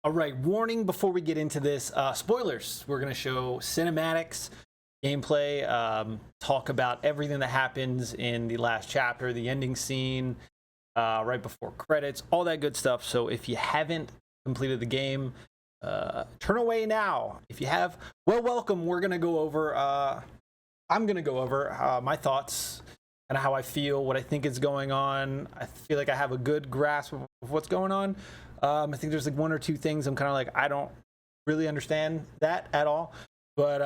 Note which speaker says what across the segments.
Speaker 1: All right, warning before we get into this. Spoilers. We're going to show cinematics, gameplay, talk about everything that happens in the last chapter, the ending scene, right before credits, all that good stuff. So if you haven't completed the game, turn away now. If you have, well, welcome. We're going to go over, I'm going to go over my thoughts and how I feel, what I think is going on. I feel like I have a good grasp of what's going on. I think there's like one or two things I'm kind of like, I don't really understand that at all. But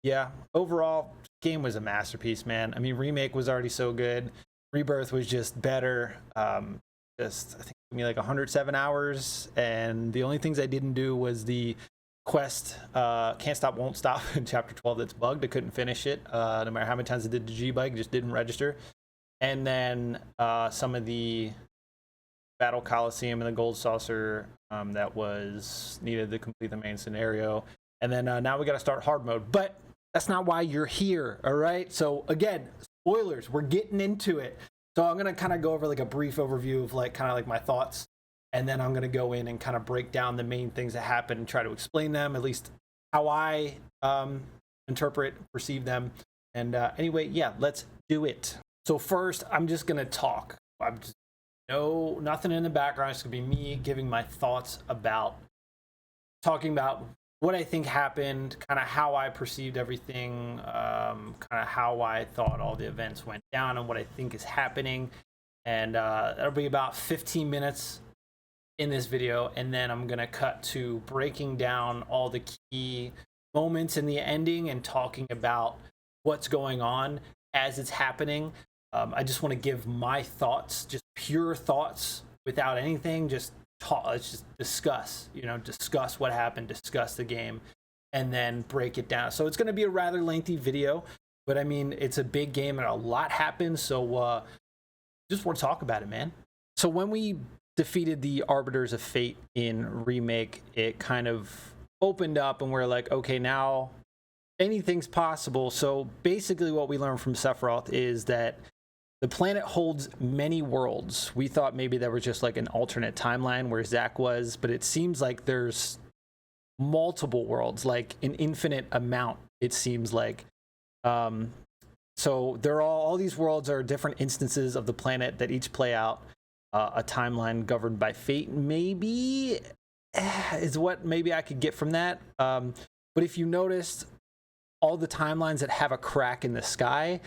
Speaker 1: yeah, overall, game was a masterpiece, man. I mean, Remake was already so good. Rebirth was just better. I think it took me like 107 hours. And the only things I didn't do was the quest, Can't Stop, Won't Stop in Chapter 12 that's bugged. I couldn't finish it. No matter how many times I did the G-Bike, it just didn't register. And then some of the Battle Coliseum and the Gold Saucer that was needed to complete the main scenario. And then now we got to start hard mode. But that's not why you're here, all right? So again, spoilers, we're getting into it. So I'm going to kind of go over like a brief overview of like kind of like my thoughts. And then I'm going to go in and kind of break down the main things that happen and try to explain them, at least how I interpret, perceive them. And anyway, yeah, let's do it. So first, I'm just going to talk. Nothing in the background. It's gonna be me giving my thoughts about talking about what I think happened, kind of how I perceived everything, kind of how I thought all the events went down and what I think is happening. And that'll be about 15 minutes in this video, and then I'm gonna cut to breaking down all the key moments in the ending and talking about what's going on as it's happening. I just want to give my thoughts, just pure thoughts without anything. Just talk. Let's just discuss, discuss what happened, discuss the game, and then break it down. So it's going to be a rather lengthy video, but I mean, it's a big game and a lot happened. So just want to talk about it, man. So when we defeated the Arbiters of Fate in Remake, it kind of opened up and we're like, okay, now anything's possible. So basically what we learned from Sephiroth is that the planet holds many worlds. We thought maybe there was just like an alternate timeline where Zack was, but it seems like there's multiple worlds, like an infinite amount, it seems like. So they're all these worlds are different instances of the planet that each play out a timeline governed by fate, maybe is what maybe I could get from that. But if you noticed, all the timelines that have a crack in the sky,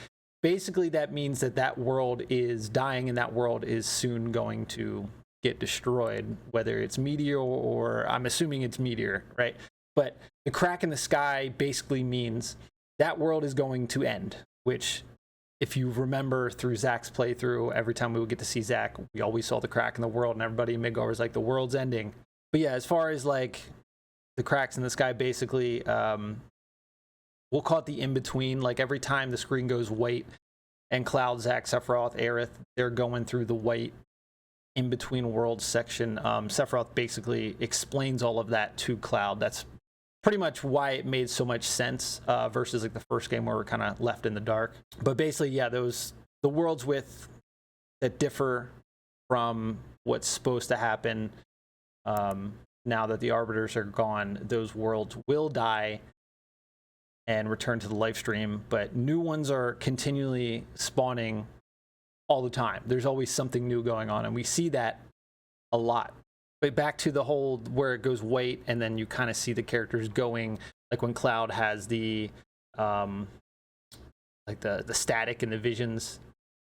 Speaker 1: basically that means that that world is dying and that world is soon going to get destroyed, whether it's meteor or I'm assuming it's meteor, right? But the crack in the sky basically means that world is going to end, which if you remember through Zack's playthrough, every time we would get to see Zack, we always saw the crack in the world and everybody in Midgar was like, the world's ending. But yeah, as far as like the cracks in the sky, basically, we'll call it the in-between. Like every time the screen goes white and Cloud, Zack, Sephiroth, Aerith, they're going through the white in-between worlds section. Sephiroth basically explains all of that to Cloud. That's pretty much why it made so much sense versus like the first game where we're kind of left in the dark. But basically, yeah, the worlds that differ from what's supposed to happen now that the Arbiters are gone, those worlds will die and return to the live stream, but new ones are continually spawning all the time. There's always something new going on, and we see that a lot. But back to the whole where it goes white, and then you kind of see the characters going, like when Cloud has the like the static and the visions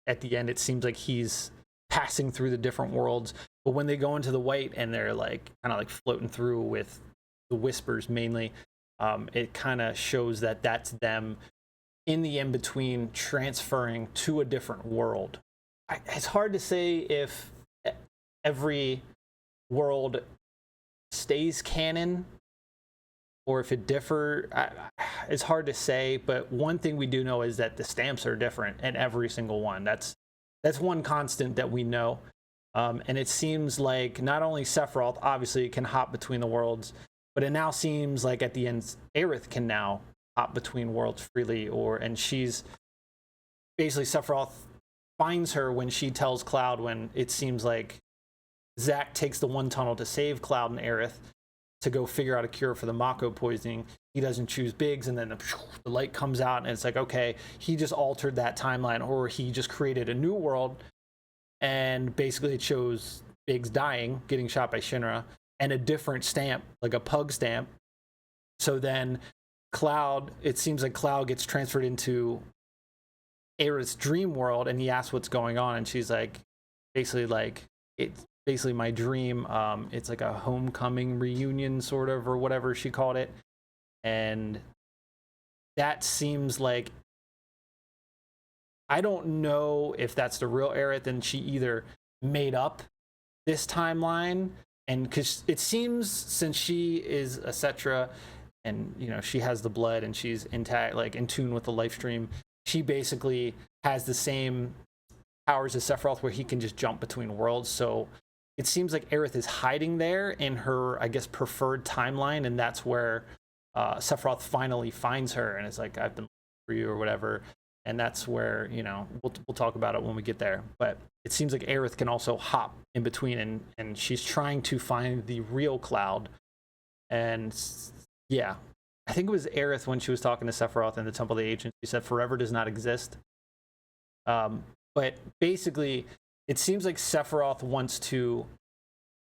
Speaker 1: at the end, it seems like he's passing through the different worlds. But when they go into the white and they're like kind of like floating through with the whispers mainly, it kind of shows that that's them in the in-between transferring to a different world. It's hard to say if every world stays canon or if it differs. It's hard to say, but one thing we do know is that the stamps are different in every single one. That's one constant that we know. And it seems like not only Sephiroth obviously can hop between the worlds, but it now seems like at the end, Aerith can now hop between worlds freely, and she's basically Sephiroth finds her when she tells Cloud, when it seems like Zack takes the one tunnel to save Cloud and Aerith, to go figure out a cure for the Mako poisoning. He doesn't choose Biggs, and then the light comes out, and it's like, okay, he just altered that timeline, or he just created a new world, and basically it shows Biggs dying, getting shot by Shinra, and a different stamp, like a pug stamp. So then Cloud, it seems like Cloud gets transferred into Aerith's dream world, and he asks what's going on, and she's like, basically like, it's basically my dream. It's like a homecoming reunion, sort of, or whatever she called it. And that seems like, I don't know if that's the real Aerith, and she either made up this timeline, and because it seems, since she is a Cetra, and you know, she has the blood and she's intact, like in tune with the life stream, she basically has the same powers as Sephiroth, where he can just jump between worlds. So it seems like Aerith is hiding there in her, I guess, preferred timeline, and that's where Sephiroth finally finds her, and it's like, I've been looking for you, or whatever. And that's where, you know, we'll talk about it when we get there. But it seems like Aerith can also hop in between, and she's trying to find the real Cloud. And yeah, I think it was Aerith, when she was talking to Sephiroth in the Temple of the Ancients, she said forever does not exist. But basically, it seems like Sephiroth wants to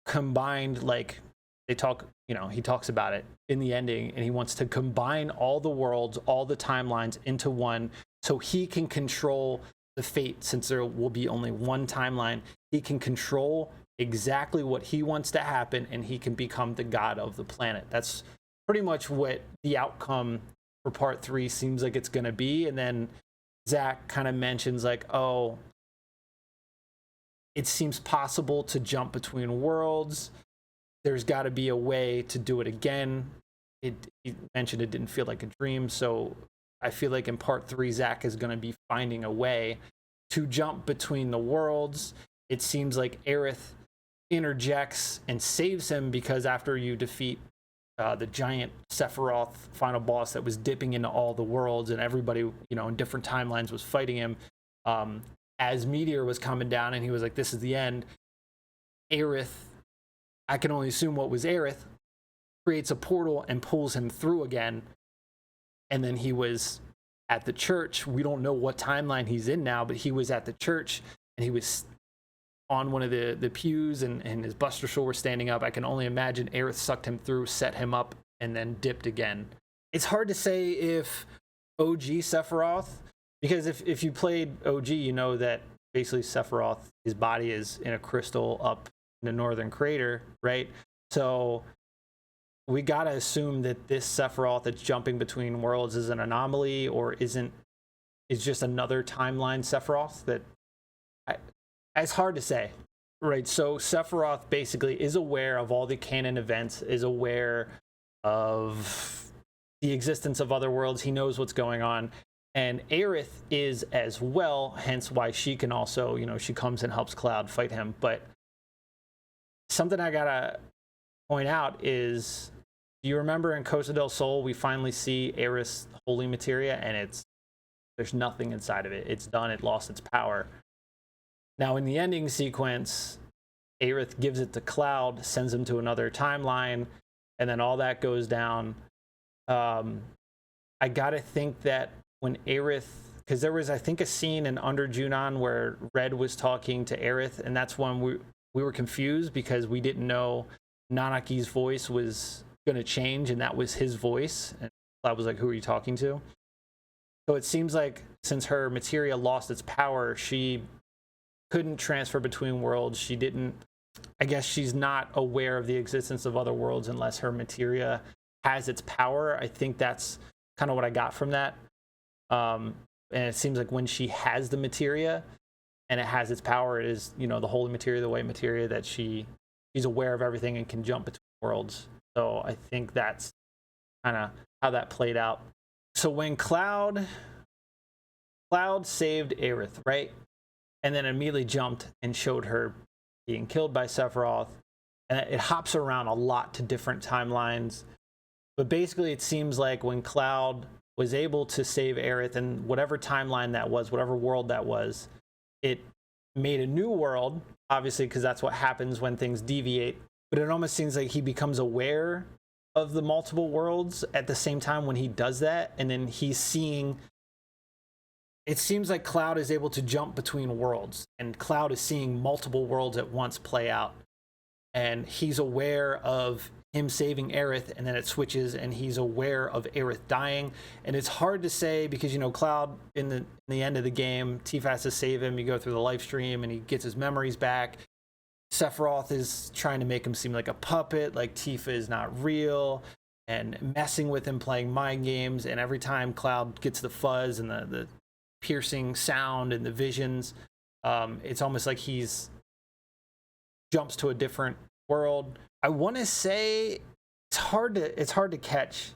Speaker 1: combine, like, they talk, you know, he talks about it in the ending, and he wants to combine all the worlds, all the timelines into one, so he can control the fate. Since there will be only one timeline, he can control exactly what he wants to happen, and he can become the god of the planet. That's pretty much what the outcome for part 3 seems like it's going to be. And then Zach kind of mentions, like, oh, it seems possible to jump between worlds. There's got to be a way to do it again. He mentioned it didn't feel like a dream, so I feel like in part 3, Zach is going to be finding a way to jump between the worlds. It seems like Aerith interjects and saves him, because after you defeat the giant Sephiroth final boss that was dipping into all the worlds, and everybody, you know, in different timelines was fighting him, as Meteor was coming down and he was like, this is the end, Aerith, I can only assume what was Aerith, creates a portal and pulls him through again. And then he was at the church. We don't know what timeline he's in now, but he was at the church, and he was on one of the pews, and his Buster Shoal were standing up. I can only imagine Aerith sucked him through, set him up, and then dipped again. It's hard to say if OG Sephiroth, because if you played OG, you know that basically Sephiroth, his body is in a crystal up in the northern crater, right? So we gotta assume that this Sephiroth that's jumping between worlds is an anomaly, or is just another timeline Sephiroth. It's hard to say, right? So Sephiroth basically is aware of all the canon events, is aware of the existence of other worlds. He knows what's going on, and Aerith is as well. Hence why she can also, you know, she comes and helps Cloud fight him. But something I gotta point out is, do you remember in Costa del Sol, we finally see Aerith's holy materia, and there's nothing inside of it. It's done. It lost its power. Now, in the ending sequence, Aerith gives it to Cloud, sends him to another timeline, and then all that goes down. I gotta think that when Aerith, because there was, I think, a scene in Under Junon where Red was talking to Aerith, and that's when we were confused, because we didn't know Nanaki's voice was going to change, and that was his voice, and Cloud was like, who are you talking to? So it seems like since her materia lost its power, she couldn't transfer between worlds. She didn't, I guess she's not aware of the existence of other worlds unless her materia has its power. I think that's kind of what I got from that. And it seems like when she has the materia and it has its power, it is, you know, the holy materia, the white materia, that she's aware of everything and can jump between worlds. So I think that's kind of how that played out. So when Cloud saved Aerith, right? And then immediately jumped and showed her being killed by Sephiroth. And it hops around a lot to different timelines. But basically it seems like when Cloud was able to save Aerith in whatever timeline that was, whatever world that was, it made a new world, obviously, because that's what happens when things deviate. But it almost seems like he becomes aware of the multiple worlds at the same time when he does that, and then he's seeing, it seems like Cloud is able to jump between worlds, and Cloud is seeing multiple worlds at once play out, and he's aware of him saving Aerith, and then it switches and he's aware of Aerith dying. And it's hard to say because, you know, Cloud in the end of the game, Tifa has to save him. You go through the live stream and he gets his memories back. Sephiroth is trying to make him seem like a puppet, like Tifa is not real, and messing with him, playing mind games. And every time Cloud gets the fuzz and the piercing sound and the visions, it's almost like he's jumps to a different world. I want to say it's hard to catch,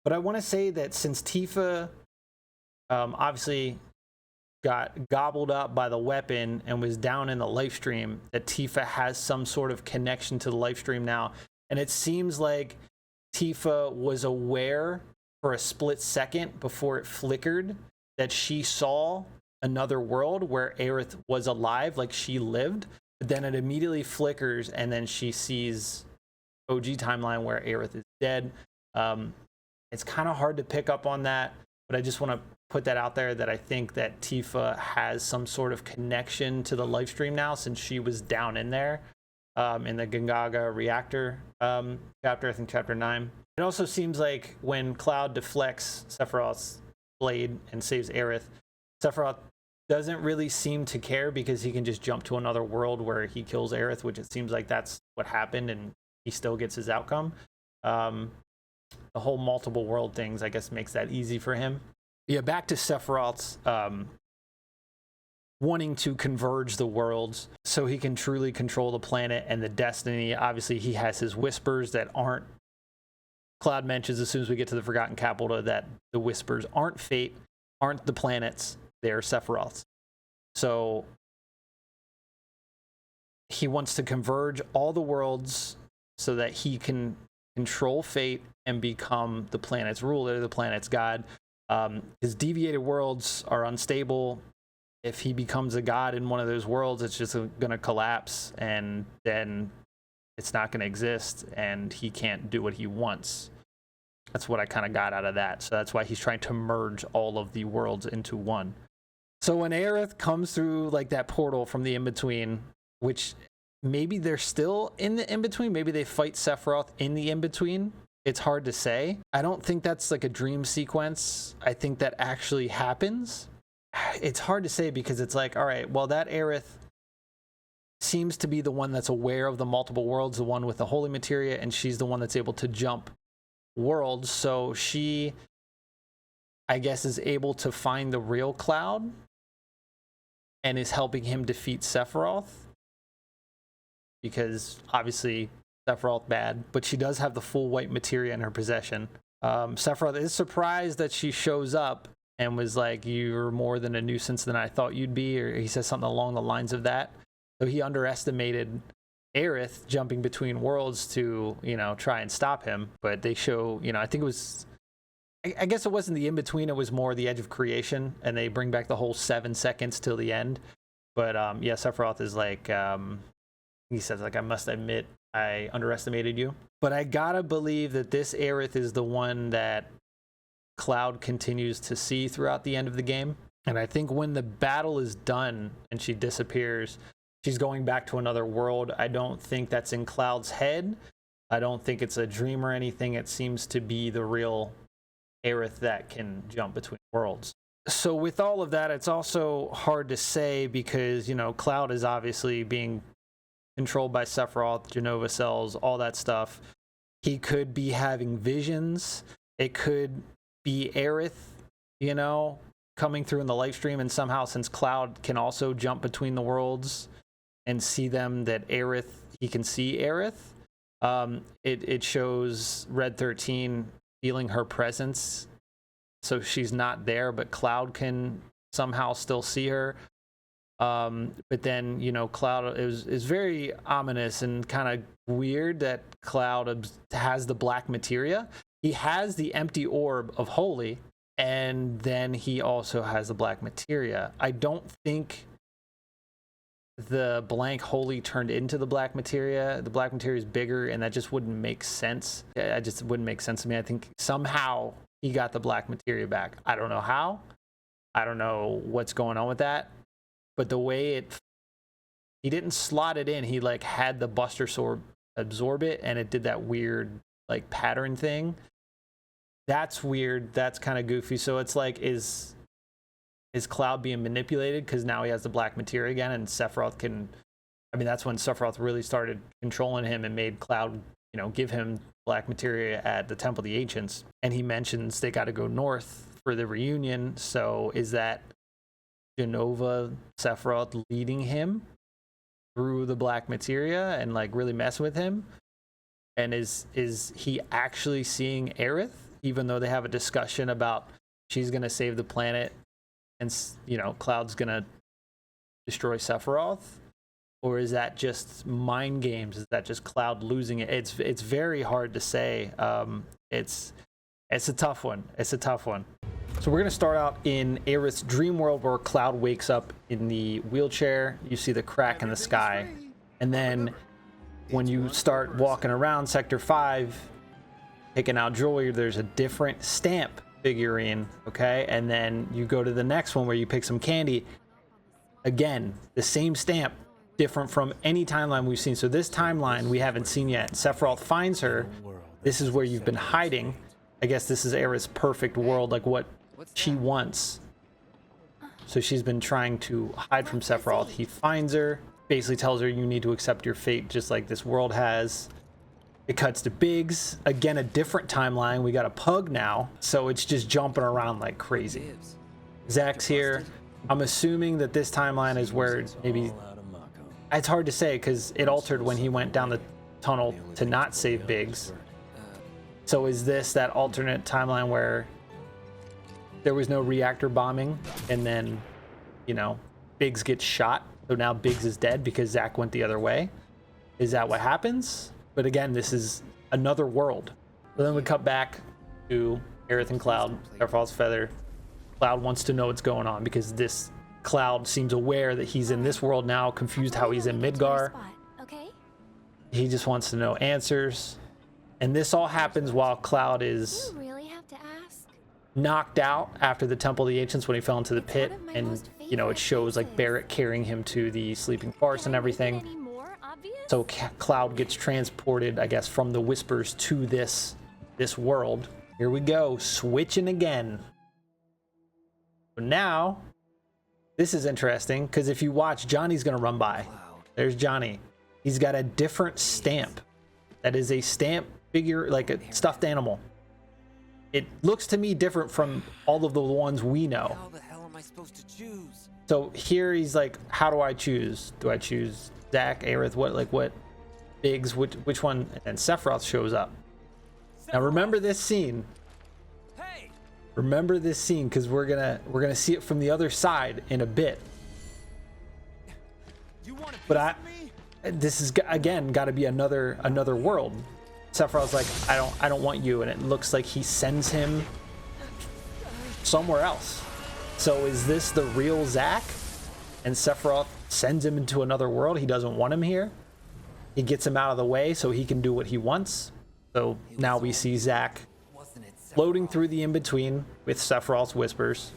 Speaker 1: but I want to say that since Tifa obviously got gobbled up by the weapon and was down in the live stream, that Tifa has some sort of connection to the live stream now. And it seems like Tifa was aware for a split second before it flickered that she saw another world where Aerith was alive, like she lived. But then it immediately flickers, and then she sees OG timeline where Aerith is dead. It's kind of hard to pick up on that, but I just want to put that out there that I think that Tifa has some sort of connection to the live stream now, since she was down in there in the Gongaga reactor chapter, I think chapter 9. It also seems like when Cloud deflects Sephiroth's blade and saves Aerith, Sephiroth doesn't really seem to care because he can just jump to another world where he kills Aerith, which it seems like that's what happened, and he still gets his outcome. The whole multiple world things, I guess, makes that easy for him. Yeah, back to Sephiroth's wanting to converge the worlds so he can truly control the planet and the destiny. Obviously, he has his whispers that aren't... Cloud mentions as soon as we get to the Forgotten Capital that the whispers aren't fate, aren't the planets, they're Sephiroth's. So he wants to converge all the worlds so that he can control fate and become the planet's ruler, the planet's god. His deviated worlds are unstable. If he becomes a god in one of those worlds, it's just going to collapse, and then it's not going to exist, and he can't do what he wants. That's what I kind of got out of that. So that's why he's trying to merge all of the worlds into one. So when Aerith comes through like that portal from the in-between, which maybe they're still in the in-between, maybe they fight Sephiroth in the in-between, it's hard to say. I don't think that's like a dream sequence. I think that actually happens. It's hard to say because it's like, all right, well, that Aerith seems to be the one that's aware of the multiple worlds, the one with the holy materia, and she's the one that's able to jump worlds. So she, I guess, is able to find the real Cloud and is helping him defeat Sephiroth, because obviously Sephiroth bad, but she does have the full white materia in her possession. Sephiroth is surprised that she shows up and was like, "You're more than a nuisance than I thought you'd be," or he says something along the lines of that. So he underestimated Aerith jumping between worlds to, you know, try and stop him. But they show, you know, I think it was, I guess it wasn't the in-between, it was more the edge of creation, and they bring back the whole 7 seconds till the end. But yeah, Sephiroth is like, he says, like, "I must admit, I underestimated you." But I gotta believe that this Aerith is the one that Cloud continues to see throughout the end of the game. And I think when the battle is done and she disappears, she's going back to another world. I don't think that's in Cloud's head. I don't think it's a dream or anything. It seems to be the real Aerith that can jump between worlds. So with all of that, it's also hard to say because, you know, Cloud is obviously being controlled by Sephiroth, Genova cells, all that stuff. He could be having visions. It could be Aerith, you know, coming through in the live stream, and somehow, since Cloud can also jump between the worlds and see them, that Aerith, he can see Aerith. It shows Red 13 feeling her presence, so she's not there, but Cloud can somehow still see her. But then, you know, Cloud is very ominous and kind of weird that Cloud has the black materia. He has the empty orb of holy, and then he also has the black materia. I don't think the blank wholly turned into the black materia. The black materia is bigger, and that just wouldn't make sense. It just wouldn't make sense to me. I think somehow he got the black materia back. I don't know how. I don't know what's going on with that. But the way he didn't slot it in. He like had the Buster Sword absorb it, and it did that weird like pattern thing. That's weird. That's kind of goofy. So it's like, is Cloud being manipulated because now he has the black materia again, and Sephiroth can, I mean, that's when Sephiroth really started controlling him and made Cloud, you know, give him black materia at the Temple of the Ancients. And he mentions they got to go north for the reunion. So is that Genova Sephiroth leading him through the black materia and like really mess with him? And is he actually seeing Aerith, even though they have a discussion about she's going to save the planet and, you know, Cloud's going to destroy Sephiroth? Or is that just mind games? Is that just Cloud losing it? It's very hard to say. It's a tough one. It's a tough one. So we're going to start out in Aerith's dream world, where Cloud wakes up in the wheelchair. You see the crack in the sky. And then when you start walking around Sector 5, picking out jewelry, there's a different stamp figurine, okay? And then you go to the next one where you pick some candy. Again, the same stamp, different from any timeline we've seen. So this timeline we haven't seen yet. Sephiroth finds her. This is where you've been hiding. I guess this is Aerith's perfect world, like what she wants. So she's been trying to hide from Sephiroth. He finds her, basically tells her you need to accept your fate just like this world has. It cuts to Biggs. Again, a different timeline. We got a pug now, so it's just jumping around like crazy. Zack's here. I'm assuming that this timeline is where maybe... It's hard to say because it altered when he went down the tunnel to not save Biggs. So is this that alternate timeline where there was no reactor bombing and then, you know, Biggs gets shot, so now Biggs is dead because Zack went the other way? Is that what happens? But again, this is another world. So then we cut back to Aerith and Cloud, Sephiroth's feather. Cloud wants to know what's going on because this Cloud seems aware that he's in this world now, confused how he's in Midgar.
Speaker 2: Okay.
Speaker 1: He just wants to know answers. And this all happens while Cloud is knocked out after the Temple of the Ancients when he fell into the pit. And, you know, it shows like Barrett carrying him to the sleeping forest and everything. So Cloud gets transported, I guess, from the Whispers to this world. Here we go, switching again. So now, this is interesting, because if you watch, Johnny's going to run by. There's Johnny. He's got a different stamp. That is a stamp figure, like a stuffed animal. It looks to me different from all of the ones we know.
Speaker 3: How the hell am I supposed to choose?
Speaker 1: So here he's like, how do I choose? Do I choose Zack, Aerith, what Biggs, which one? And Sephiroth shows up. Now remember this scene.
Speaker 3: Hey!
Speaker 1: Remember this scene, because we're gonna see it from the other side in a bit.
Speaker 3: You want a piece
Speaker 1: But
Speaker 3: of me?
Speaker 1: this is again got to be another world. Sephiroth's like, I don't want you, and it looks like he sends him somewhere else. So is this the real Zack? And Sephiroth sends him into another world. He doesn't want him here. He gets him out of the way so he can do what he wants. So now we see Zack floating through the in-between with Sephiroth's whispers.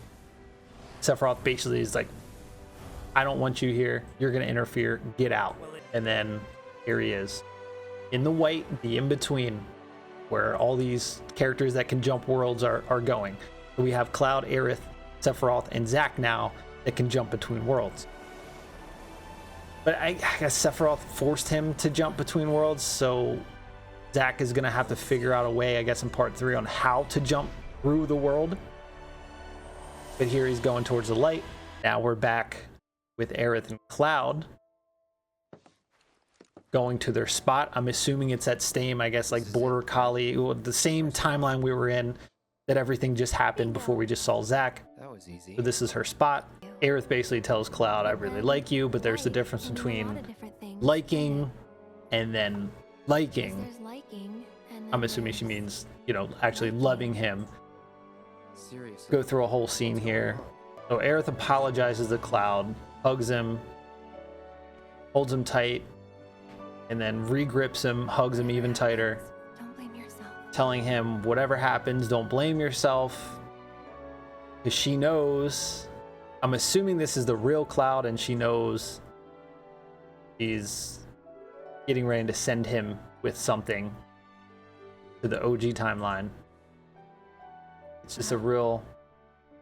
Speaker 1: Sephiroth basically is like, I don't want you here. You're going to interfere. Get out. And then here he is in the white, the in-between, where all these characters that can jump worlds are going. So we have Cloud, Aerith, Sephiroth, and Zack now that can jump between worlds. But I guess Sephiroth forced him to jump between worlds, so Zack is going to have to figure out a way, I guess, in part 3 on how to jump through the world. But here he's going towards the light. Now we're back with Aerith and Cloud going to their spot. I'm assuming it's that same, I guess, like Border Collie, the same timeline we were in that everything just happened before we just saw Zack.
Speaker 3: That was easy.
Speaker 1: So this is her spot. Aerith basically tells Cloud, I really like you, but there's the difference between liking and then liking. I'm assuming she means, you know, actually loving him.
Speaker 3: Seriously.
Speaker 1: Go through a whole scene here. So Aerith apologizes to Cloud, hugs him, holds him tight, and then regrips him, hugs him even tighter,
Speaker 2: Don't blame yourself.
Speaker 1: telling him whatever happens, don't blame yourself, because she knows. I'm assuming this is the real Cloud, and she knows she's getting ready to send him with something to the OG timeline. It's just a real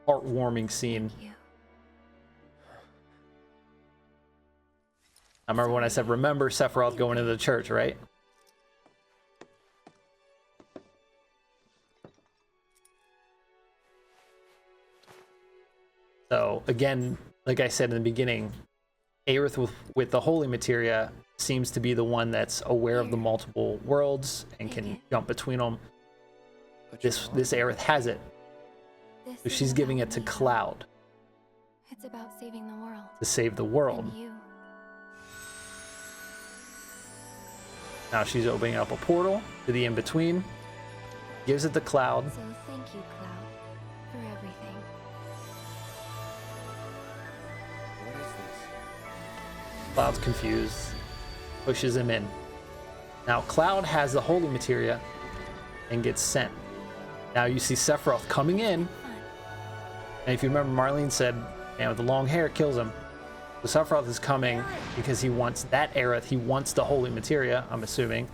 Speaker 1: heartwarming scene.
Speaker 2: You.
Speaker 1: I remember when I said, remember Sephiroth going into the church, right? So again, like I said in the beginning, Aerith with the holy materia seems to be the one that's aware of the multiple worlds and can jump between them.
Speaker 3: But
Speaker 1: This
Speaker 3: you're wrong.
Speaker 1: Aerith has it,
Speaker 2: This
Speaker 1: so she's
Speaker 2: isn't
Speaker 1: giving
Speaker 2: about
Speaker 1: it to
Speaker 2: me.
Speaker 1: Cloud
Speaker 2: It's about saving the world.
Speaker 1: to save the world.
Speaker 2: And you.
Speaker 1: Now she's opening up a portal to the in-between, gives it to Cloud.
Speaker 2: So thank you, Cloud, for everything.
Speaker 3: What is this?
Speaker 1: Cloud's confused, pushes him in. Now Cloud has the holy materia and gets sent. Now you see Sephiroth coming in,
Speaker 2: Fun.
Speaker 1: and if you remember, Marlene said, man with the long hair kills him. So Sephiroth is coming because he wants that Aerith, he wants the holy materia, I'm assuming.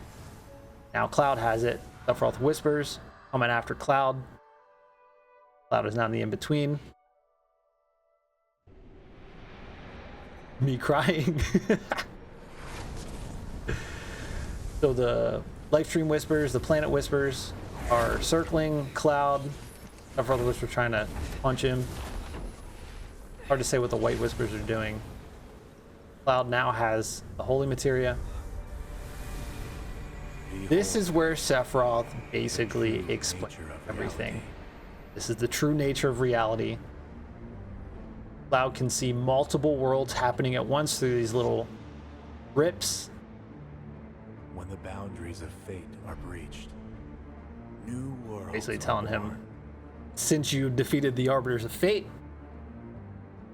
Speaker 1: Now Cloud has it. Sephiroth whispers, coming after Cloud. Cloud is now in the in-between. Me crying. So the Xtreme whispers, the planet whispers are circling Cloud. Sephiroth whispers trying to punch him. Hard to say what the white whispers are doing. Cloud now has the holy materia. This is where Sephiroth basically explains everything. This is the true nature of reality. Cloud can see multiple worlds happening at once through these little rips.
Speaker 4: When the boundaries of fate are breached, new worlds
Speaker 1: Basically
Speaker 4: are
Speaker 1: telling him,
Speaker 4: born.
Speaker 1: since you defeated the Arbiters of Fate,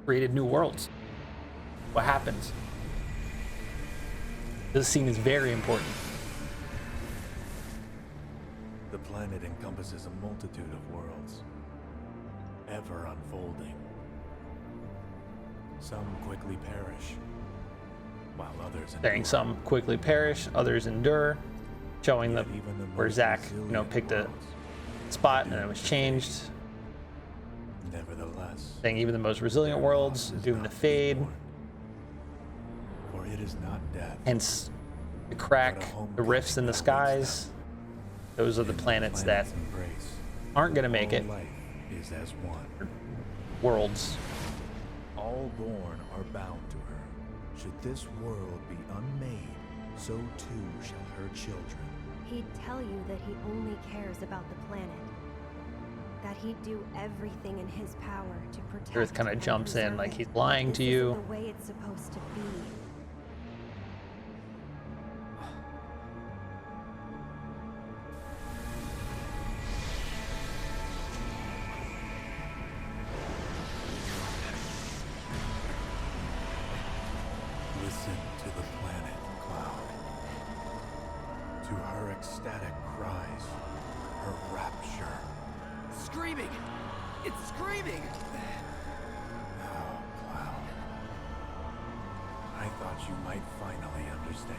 Speaker 1: created new worlds. What happens? This scene is very important.
Speaker 4: The planet encompasses a multitude of worlds, ever unfolding. Some quickly perish, while others
Speaker 1: Saying
Speaker 4: endure.
Speaker 1: some quickly perish, others endure, showing
Speaker 4: Yet
Speaker 1: them
Speaker 4: even the
Speaker 1: where
Speaker 4: most
Speaker 1: Zack,
Speaker 4: resilient
Speaker 1: picked a
Speaker 4: worlds,
Speaker 1: spot and it was changed.
Speaker 4: nevertheless,
Speaker 1: Saying even the most resilient
Speaker 4: their
Speaker 1: worlds
Speaker 4: loss is
Speaker 1: doomed to
Speaker 4: not to be
Speaker 1: fade.
Speaker 4: mourned. For it is not death,
Speaker 1: Hence, the crack, the rifts in the skies. Those are the
Speaker 4: in
Speaker 1: planets that
Speaker 4: planet's embrace,
Speaker 1: aren't going to make
Speaker 4: all
Speaker 1: it.
Speaker 4: life is as one.
Speaker 1: Worlds.
Speaker 4: All born are bound to her. Should this world be unmade, so too shall her children.
Speaker 5: He'd tell you that he only cares about the planet. That he'd do everything in his power to protect.
Speaker 1: Earth kind of
Speaker 5: and
Speaker 1: jumps in
Speaker 5: preserve
Speaker 1: like
Speaker 5: it.
Speaker 1: he's lying
Speaker 5: This
Speaker 1: to
Speaker 5: isn't
Speaker 1: you.
Speaker 5: the way it's supposed to be.
Speaker 4: Listen to the planet, Cloud. To her ecstatic cries, her rapture.
Speaker 3: Screaming! It's screaming!
Speaker 4: Now, Cloud. I thought you might finally understand.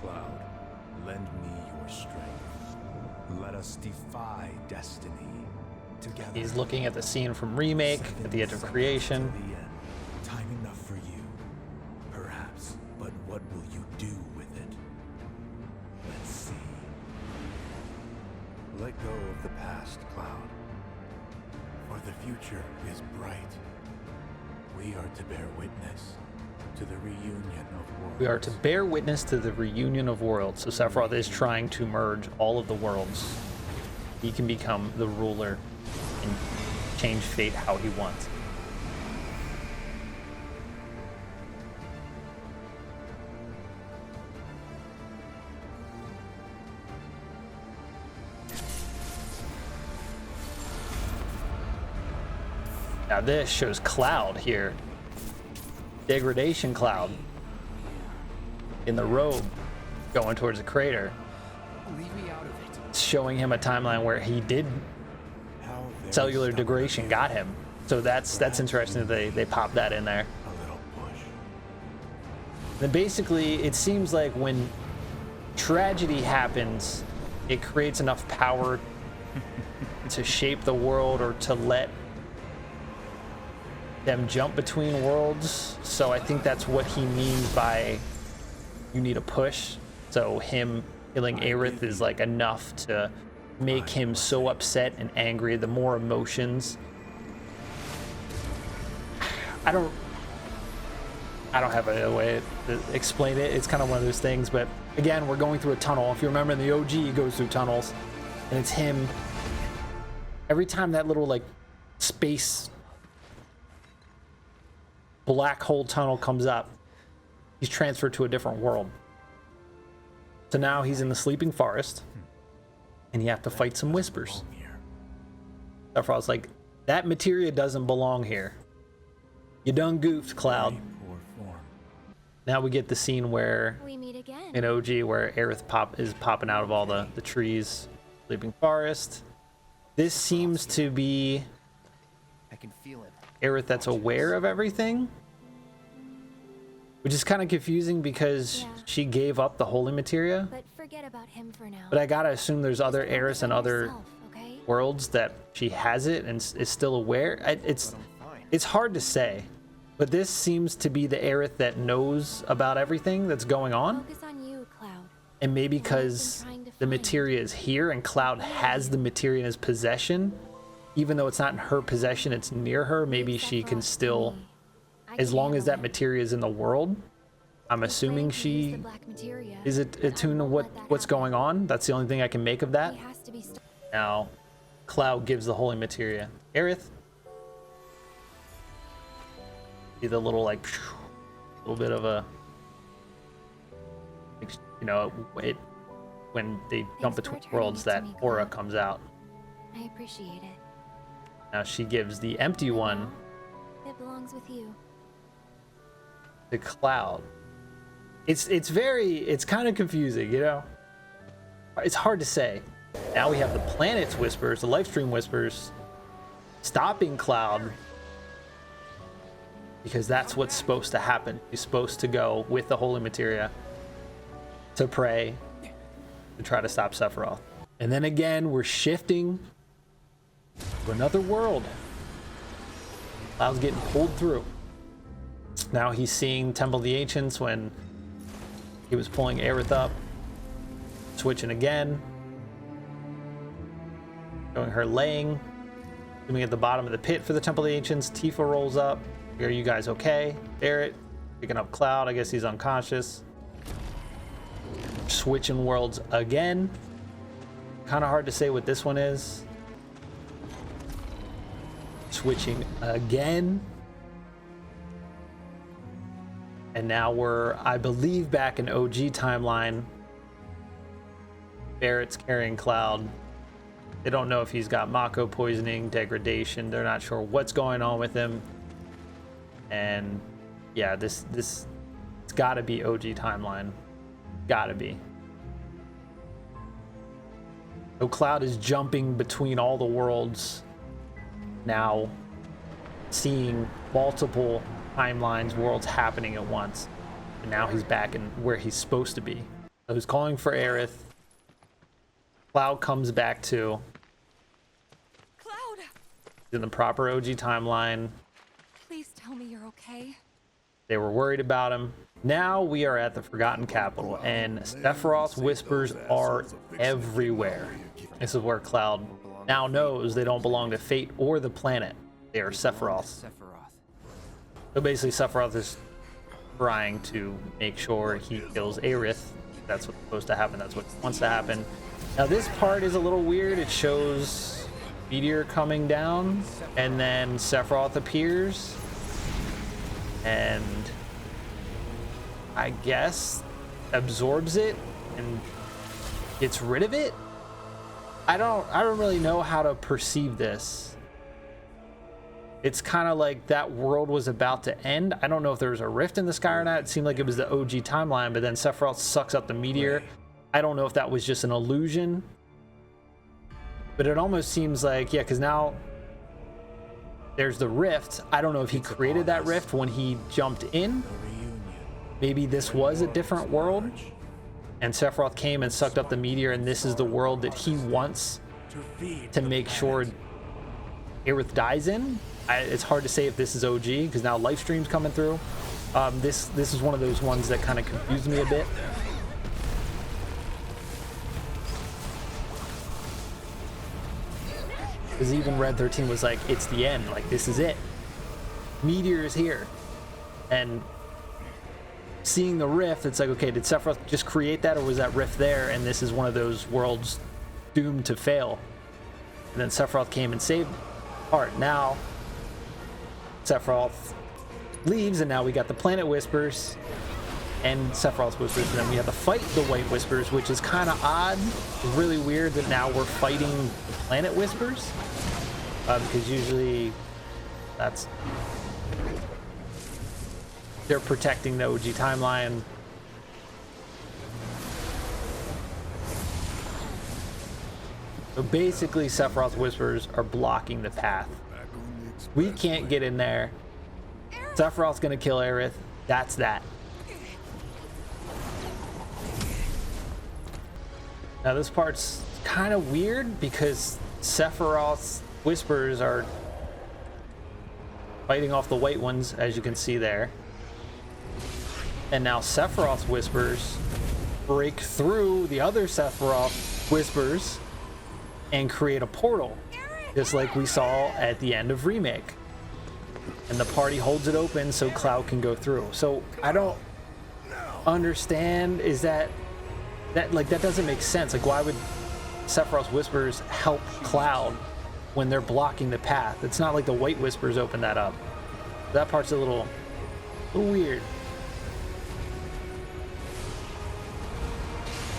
Speaker 4: Cloud, lend me your strength. Let us defy destiny together.
Speaker 1: He's looking at the scene from Remake, at the edge of
Speaker 4: 7 seconds
Speaker 1: creation.
Speaker 4: till the end. Time enough for you, perhaps, but what will you do with it? Let's see. Let go of the past, Cloud, for the future is bright. We are to bear witness to the reunion of worlds.
Speaker 1: We are to bear witness to the reunion of worlds. So Sephiroth is trying to merge all of the worlds. He can become the ruler and change fate how he wants. Now this shows Cloud here degradation cloud in the robe going towards the crater.
Speaker 3: Leave me out of it.
Speaker 1: It's showing him a timeline where he did
Speaker 4: How very
Speaker 1: cellular
Speaker 4: stubborn
Speaker 1: degradation
Speaker 4: it
Speaker 1: got
Speaker 4: is.
Speaker 1: him. So that's interesting that they popped that in there.
Speaker 4: A little push.
Speaker 1: Then basically it seems like when tragedy happens, it creates enough power to shape the world or to let them jump between worlds. So I think that's what he means by you need a push. So him killing Aerith is like enough to make him so upset and angry. The more emotions. I don't have another way to explain it. It's kind of one of those things, but again, we're going through a tunnel. If you remember in the OG, he goes through tunnels, and it's him. Every time that little like space black hole tunnel comes up, he's transferred to a different world. So now he's in the sleeping forest, and you have to fight some whispers. Therefore, I was like, that materia doesn't belong here. You done goofed, Cloud.
Speaker 4: Very poor form.
Speaker 1: Now we get the scene where
Speaker 2: We meet again.
Speaker 1: in OG where Aerith is popping out of all the trees, sleeping forest. This seems to be
Speaker 3: I can feel it.
Speaker 1: Aerith that's aware of everything, which is kind of confusing because
Speaker 2: Yeah.
Speaker 1: she gave up the holy materia.
Speaker 2: But forget about him for now.
Speaker 1: But I gotta assume there's other
Speaker 2: Just focus
Speaker 1: Aeriths and
Speaker 2: on
Speaker 1: other
Speaker 2: yourself, okay?
Speaker 1: worlds that she has it and is still aware. It's hard to say, but this seems to be the Aerith that knows about everything that's going on.
Speaker 2: Focus on you, Cloud.
Speaker 1: And maybe because the materia is here and Cloud has the materia in his possession, even though it's not in her possession, it's near her, maybe
Speaker 2: Leave
Speaker 1: she
Speaker 2: Sephiroth
Speaker 1: can
Speaker 2: to
Speaker 1: still,
Speaker 2: me. I
Speaker 1: as
Speaker 2: can
Speaker 1: long as
Speaker 2: handle
Speaker 1: that
Speaker 2: it.
Speaker 1: materia is in the world, I'm
Speaker 2: If
Speaker 1: assuming
Speaker 2: Blade can use the
Speaker 1: she
Speaker 2: black materia,
Speaker 1: is attuned to
Speaker 2: I won't let that
Speaker 1: what's
Speaker 2: happen.
Speaker 1: going on. That's the only thing I can make of that.
Speaker 2: He has to be
Speaker 1: Now, Cloud gives the holy materia. Aerith, see the little like, little bit of a, you know, it when they jump
Speaker 2: for
Speaker 1: between
Speaker 2: returning
Speaker 1: worlds,
Speaker 2: it to
Speaker 1: that
Speaker 2: me,
Speaker 1: aura
Speaker 2: Cloud.
Speaker 1: comes out.
Speaker 2: I appreciate it.
Speaker 1: Now she gives the empty one
Speaker 2: It belongs with you.
Speaker 1: to Cloud. It's kind of confusing, you know. It's hard to say. Now we have the planet's whispers, the Lifestream whispers, stopping Cloud because that's what's supposed to happen. He's supposed to go with the holy materia to pray to try to stop Sephiroth. And then again, we're shifting to another world. Cloud's getting pulled through. Now he's seeing Temple of the Ancients when he was pulling Aerith up. Switching again. Showing her laying. Zooming at the bottom of the pit for the Temple of the Ancients. Tifa rolls up. Are you guys okay? Barrett picking up Cloud. I guess he's unconscious. Switching worlds again. Kind of hard to say what this one is. Switching again. And now we're, I believe, back in OG timeline. Barrett's carrying Cloud. They don't know if he's got Mako poisoning, degradation. They're not sure what's going on with him. And yeah, this it's gotta be OG timeline. Gotta be. So Cloud is jumping between all the worlds now, seeing multiple timelines, worlds happening at once. And now he's back in where he's supposed to be. So he's calling for Aerith. Cloud comes back to
Speaker 6: Cloud!
Speaker 1: in the proper OG timeline.
Speaker 6: Please tell me you're okay.
Speaker 1: They were worried about him. Now we are at the Forgotten Capital, and Sephiroth's whispers are everywhere. This is where Cloud now knows they don't belong to Fate or the planet. They are Sephiroth's. So basically, Sephiroth is trying to make sure he kills Aerith. That's what's supposed to happen. That's what wants to happen. Now this part is a little weird. It shows meteor coming down, and then Sephiroth appears, and I guess absorbs it and gets rid of it. I don't really know how to perceive this. it's kind of like that world was about to end. I don't know if there was a rift in the sky or not. It seemed like it was the OG timeline, but then Sephiroth sucks up the meteor. I don't know if that was just an illusion, but it almost seems like, yeah, because now there's the rift. I don't know if he created that rift when he jumped in. Maybe this was a different world, and Sephiroth came and sucked up the meteor, and this is the world that he wants to make sure Aerith dies in. It's hard to say if this is OG, because now Lifestream's coming through. This is one of those ones that kind of confused me a bit. Because even Red 13 was like, it's the end, like this is it. Meteor is here. And seeing the rift, it's like, okay, did Sephiroth just create that, or was that rift there and this is one of those worlds doomed to fail? And then Sephiroth came and saved Heart. Now Sephiroth leaves, and now we got the Planet Whispers and Sephiroth's Whispers, and then we have to fight the White Whispers, which is kind of odd. It's really weird that now we're fighting the Planet Whispers, because usually they're protecting the OG timeline. So basically Sephiroth's Whispers are blocking the path. We can't get in there. Sephiroth's gonna kill Aerith. That's that. Now this part's kind of weird because Sephiroth's Whispers are fighting off the white ones, as you can see there. And now Sephiroth's Whispers break through the other Sephiroth Whispers and create a portal, just like we saw at the end of Remake. And the party holds it open so Cloud can go through. So I don't understand, is that doesn't make sense. Like, why would Sephiroth's Whispers help Cloud when they're blocking the path? It's not like the White Whispers open that up. That part's a little weird.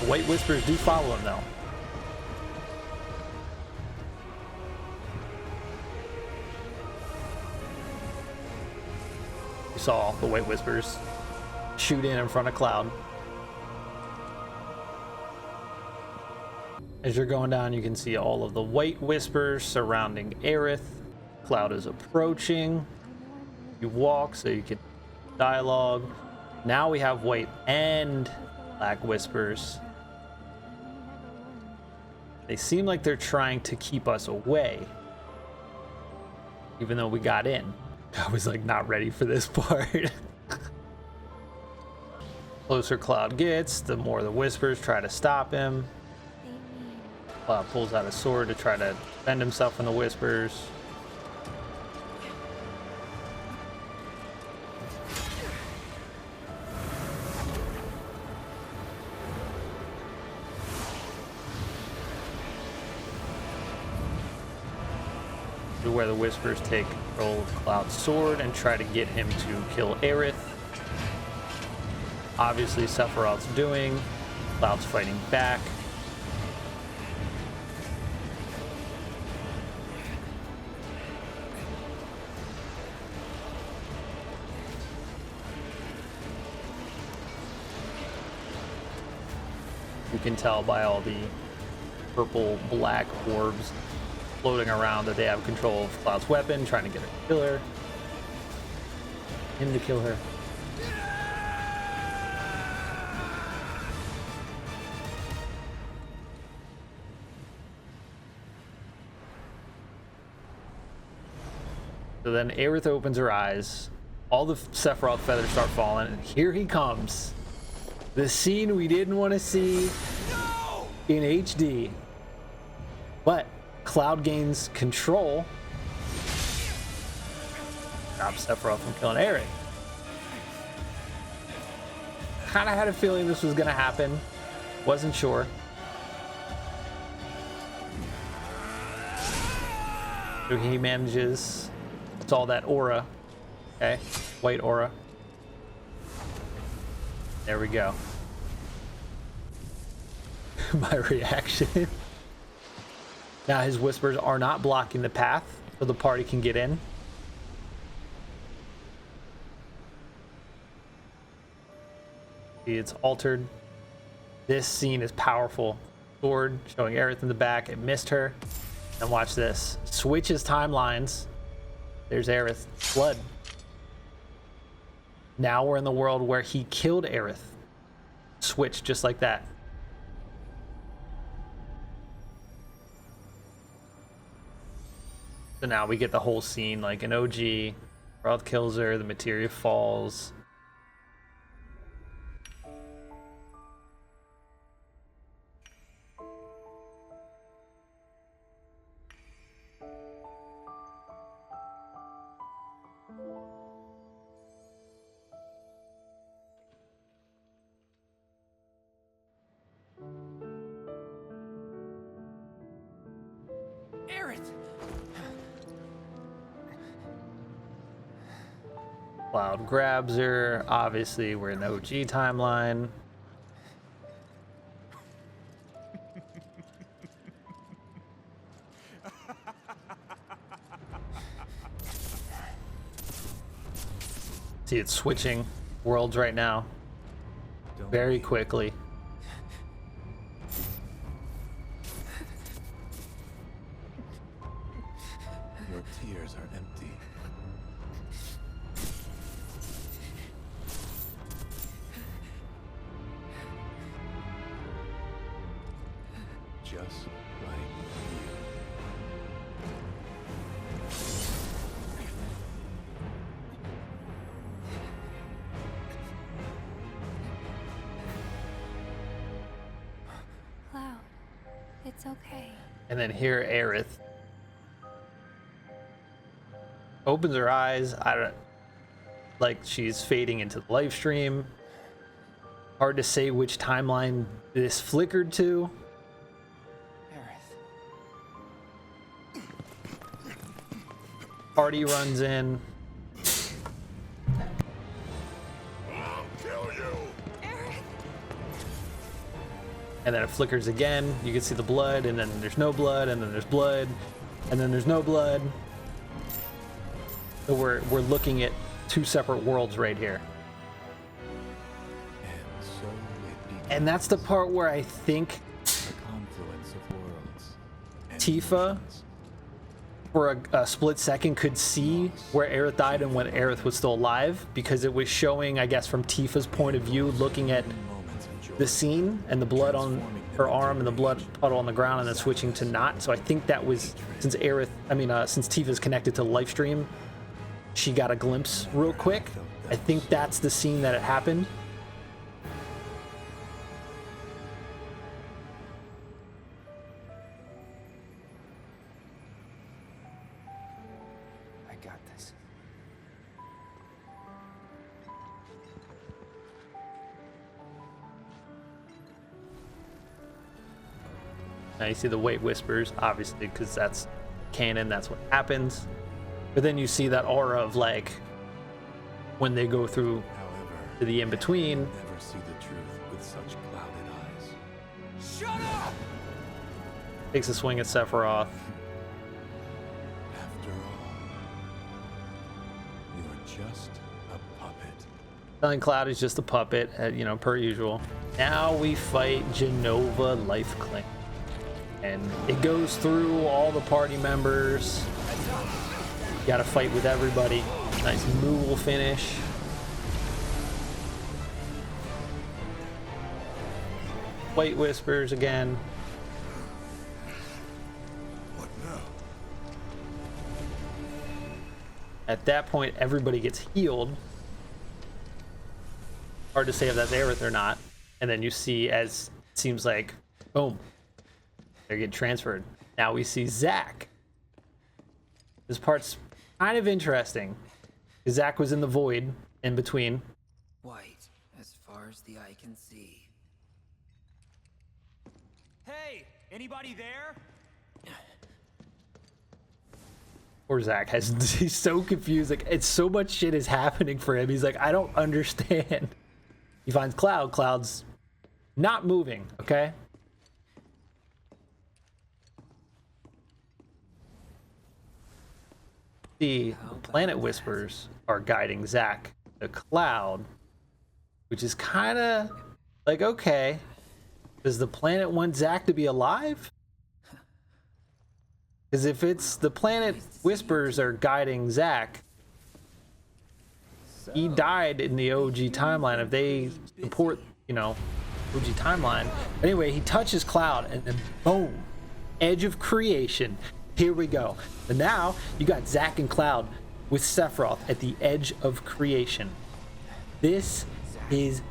Speaker 1: The White Whispers do follow him though. You saw the White Whispers shoot in front of Cloud. As you're going down, you can see all of the White Whispers surrounding Aerith. Cloud is approaching. You walk so you can dialogue. Now we have White and Black Whispers. They seem like they're trying to keep us away, even though we got in. I was like not ready for this part. Closer Cloud gets, the more the Whispers try to stop him. Cloud pulls out a sword to try to defend himself from the Whispers. Where the Whispers take control of Cloud's sword and try to get him to kill Aerith. Obviously Sephiroth's doing. Cloud's fighting back. You can tell by all the purple black orbs floating around that they have control of Cloud's weapon, trying to get her to kill her. Him to kill her. So then Aerith opens her eyes. All the Sephiroth feathers start falling, and here he comes. The scene we didn't want to see in HD. But Cloud gains control. Stops Sephiroth from killing Aerith. Kind of had a feeling this was going to happen. Wasn't sure. So he manages. It's all that aura. Okay. White aura. There we go. My reaction. Now his Whispers are not blocking the path so the party can get in. See, it's altered. This scene is powerful. Sword showing Aerith in the back. It missed her. And watch this. Switches timelines. There's Aerith. Blood. Now we're in the world where he killed Aerith. Switch just like that. So now we get the whole scene like an OG. Roth kills her. The materia falls.
Speaker 3: Aerith!
Speaker 1: Cloud grabs her. Obviously, we're in the OG timeline. See, it's switching worlds right now very quickly.
Speaker 4: Your tears are empty. Just like you.
Speaker 2: Cloud, it's okay.
Speaker 1: And then here, Aerith opens her eyes. I don't like she's fading into the live stream. Hard to say which timeline this flickered to.
Speaker 3: Aerith.
Speaker 1: Party runs in. And then it flickers again. You can see the blood, and then there's no blood, and then there's blood, and then there's no blood. So we're looking at two separate worlds right here.
Speaker 4: And so it began.
Speaker 1: And that's the part where I think
Speaker 4: The confluence of worlds. And
Speaker 1: Tifa,
Speaker 4: emotions.
Speaker 1: for a split second, could see where Aerith died and when Aerith was still alive, because it was showing, I guess, from Tifa's point of view, looking at
Speaker 4: Moments of joy.
Speaker 1: the scene and the blood on her arm and the blood puddle on the ground, and then switching to not. So I think that was, since since Tifa's connected to the live stream, she got a glimpse real quick. I think that's the scene that it happened.
Speaker 3: I got this.
Speaker 1: Now you see the White Whispers, obviously, because that's canon, that's what happens. But then you see that aura of, like, when they go through
Speaker 4: However,
Speaker 1: to the in-between.
Speaker 4: never see the truth with such clouded eyes.
Speaker 3: Shut up!
Speaker 1: Takes a swing at Sephiroth.
Speaker 4: After all, you're just a puppet.
Speaker 1: Telling Cloud is just a puppet, per usual. Now we fight Genova Life Claim. And it goes through all the party members. You gotta fight with everybody. Nice Moogle finish. White Whispers again.
Speaker 4: What now?
Speaker 1: At that point, everybody gets healed. Hard to say if that's Aerith or not. And then you see, as it seems like, boom, they get transferred. Now we see Zack. This part's kind of interesting. Zack was in the void in between.
Speaker 7: White, as far as the eye can see.
Speaker 3: Hey, anybody there?
Speaker 1: Poor Zack he's so confused. Like, it's so much shit is happening for him. He's like, I don't understand. He finds Cloud. Cloud's not moving, okay? The Planet Whispers are guiding Zack. The Cloud which is kind of like, okay, does the planet want Zack to be alive? Because if it's the planet whispers are guiding Zack, he died in the OG timeline. If they support, you know, OG timeline. Anyway, he touches Cloud, and then boom, edge of creation. Here we go. And now you got Zack and Cloud with Sephiroth at the edge of creation. This is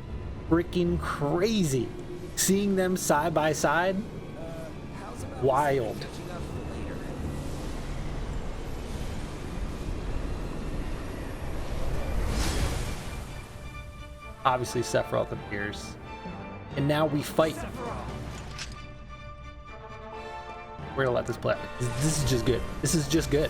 Speaker 1: freaking crazy. Seeing them side by side, wild. Obviously Sephiroth appears, and now we fight. We're gonna let this play. This is just good. This is just good.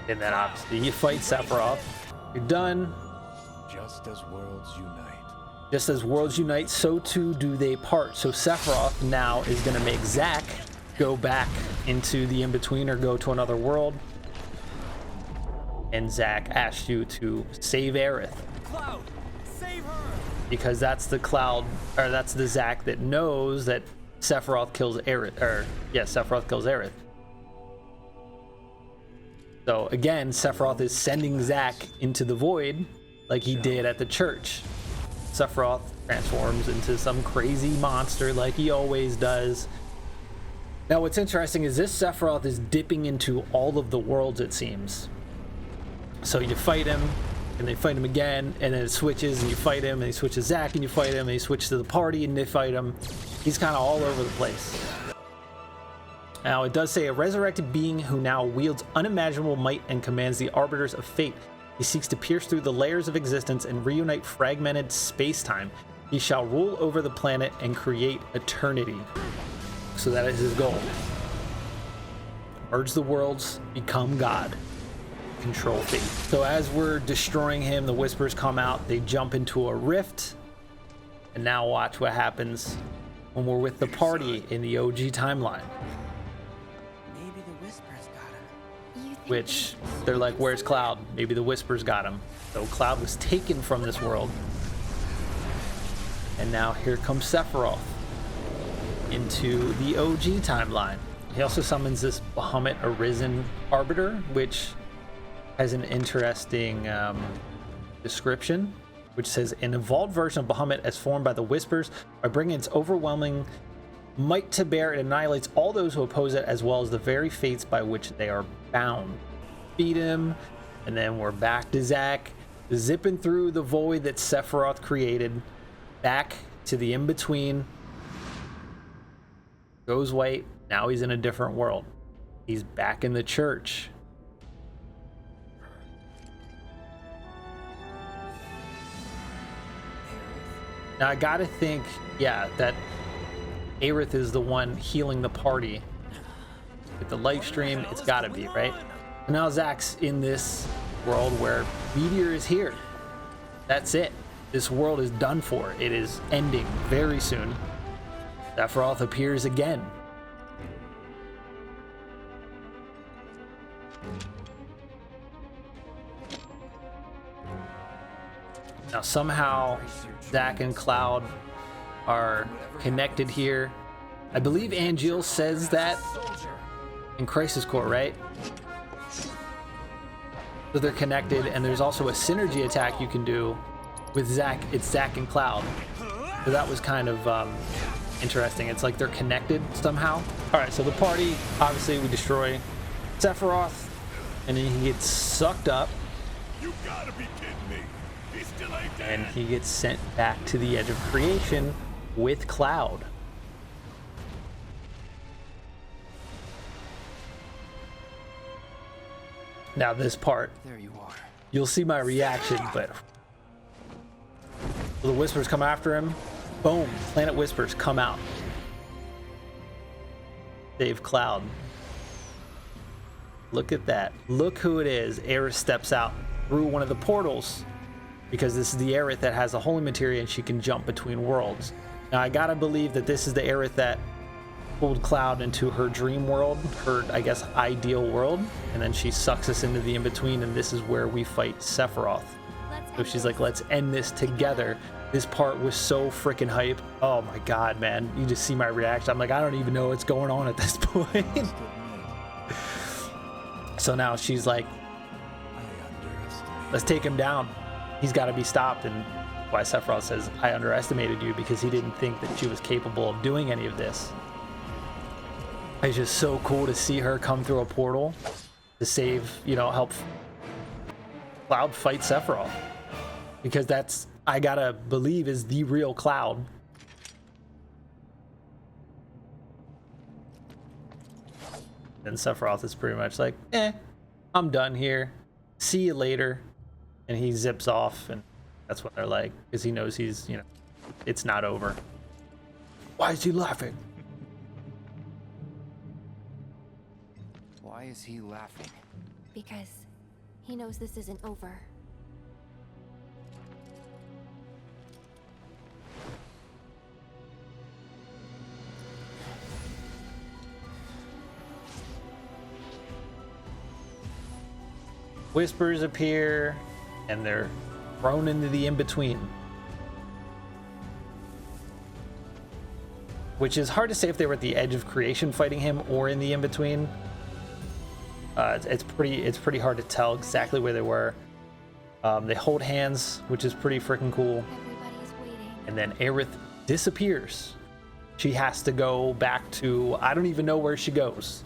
Speaker 1: And then obviously you fight Sephiroth. You're done.
Speaker 4: Just as worlds unite.
Speaker 1: Just as worlds unite, so too do they part. So Sephiroth now is going to make Zack go back into the in-between or go to another world. And Zack asked you to save Aerith.
Speaker 3: Cloud, save her!
Speaker 1: Because that's the Cloud, or that's the Zack that knows that Sephiroth kills Aerith. Or, yeah, Sephiroth kills Aerith. So again, Sephiroth is sending Zack into the void like he did at the church. Sephiroth transforms into some crazy monster like he always does. Now what's interesting is this Sephiroth is dipping into all of the worlds, it seems. So you fight him, and they fight him again, and then it switches, and you fight him, and he switches Zack, and you fight him, and he switches to the party, and they fight him. He's kind of all over the place. Now, it does say a resurrected being who now wields unimaginable might and commands the arbiters of fate. He seeks to pierce through the layers of existence and reunite fragmented space-time. He shall rule over the planet and create eternity. So that is his goal. Merge the worlds, become God, control fate. So as we're destroying him, the whispers come out, they jump into a rift, and now watch what happens when we're with the party in the OG timeline. Which they're like, where's Cloud? Maybe the whispers got him. So Cloud was taken from this world. And now here comes Sephiroth into the OG timeline. He also summons this Bahamut Arisen Arbiter, which has an interesting description, which says an evolved version of Bahamut as formed by the whispers. By bringing its overwhelming might to bear, it annihilates all those who oppose it, as well as the very fates by which they are bound. Beat him, and then we're back to Zack, zipping through the void that Sephiroth created, back to the in-between. Goes white, now he's in a different world. He's back in the church. Now I gotta think, yeah, that Aerith is the one healing the party with the live stream. It's gotta be, right? And now Zack's in this world where Meteor is here. That's it. This world is done for. It is ending very soon. Sephiroth appears again. Now somehow Zack and Cloud are connected here. I believe Angeal says that in Crisis Core, right? So they're connected, and there's also a synergy attack you can do with Zack. It's Zack and Cloud. So that was kind of interesting. It's like they're connected somehow. All right, so the party, obviously we destroy Sephiroth, and then he gets sucked up.
Speaker 4: You gotta be kidding me. He still ain't dead.
Speaker 1: And he gets sent back to the edge of creation with Cloud. Now this part,
Speaker 7: There you are.
Speaker 1: you'll see my reaction, but the whispers come after him, Boom, Planet Whispers come out. Save Cloud. Look at that. Look who it is. Aerith steps out through one of the portals because this is the Aerith that has a holy materia and she can jump between worlds. Now I gotta believe that this is the Aerith that pulled Cloud into her dream world, her, I guess, ideal world, and then she sucks us into the in-between, and this is where we fight Sephiroth. So she's like, let's end this together. This part was so freaking hype. Oh my god, man. You just see my reaction. I'm like, I don't even know what's going on at this point. So now she's like, let's take him down. He's got to be stopped. And why Sephiroth says, I underestimated you, because he didn't think that she was capable of doing any of this. It's just so cool to see her come through a portal to save, you know, help Cloud fight Sephiroth. Because that's, I gotta believe, is the real Cloud. And Sephiroth is pretty much like, I'm done here. See you later. And he zips off, and that's what they're like, because he knows he's, you know, it's not over. Why is he laughing?
Speaker 7: Why is he laughing?
Speaker 2: Because he knows this isn't over.
Speaker 1: Whispers appear, and they're thrown into the in-between. Which is hard to say if they were at the edge of creation fighting him or in the in-between. It's pretty hard to tell exactly where they were. They hold hands, which is pretty freaking cool.
Speaker 2: Everybody's waiting.
Speaker 1: And then Aerith disappears. She has to go back to, I don't even know where she goes.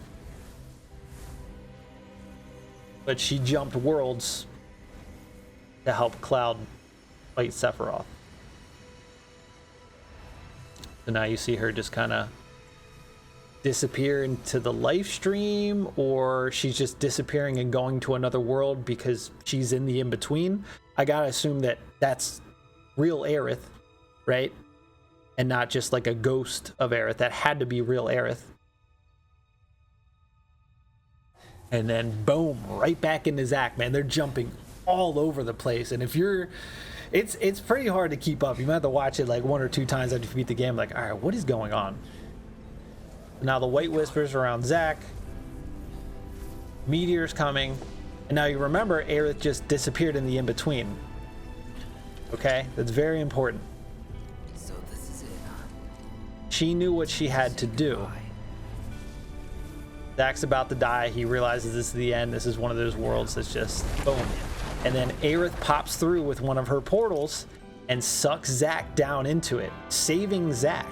Speaker 1: But she jumped worlds to help Cloud fight Sephiroth. So now you see her just kind of disappear into the live stream, or she's just disappearing and going to another world because she's in the in-between. I gotta assume that that's real Aerith, right? And not just like a ghost of Aerith. That had to be real Aerith. And then boom, right back into Zack, man. They're jumping all over the place. And if you're, it's pretty hard to keep up. You might have to watch it like 1 or 2 times after you beat the game. Like, all right, what is going on? Now the White Whispers around Zack. Meteor's coming. And now you remember Aerith just disappeared in the in-between. Okay? That's very important.
Speaker 7: So this is it, huh?
Speaker 1: She knew what she had to do.
Speaker 7: Goodbye.
Speaker 1: Zack's about to die. He realizes this is the end. This is one of those worlds that's just boom. And then Aerith pops through with one of her portals and sucks Zack down into it, saving Zack.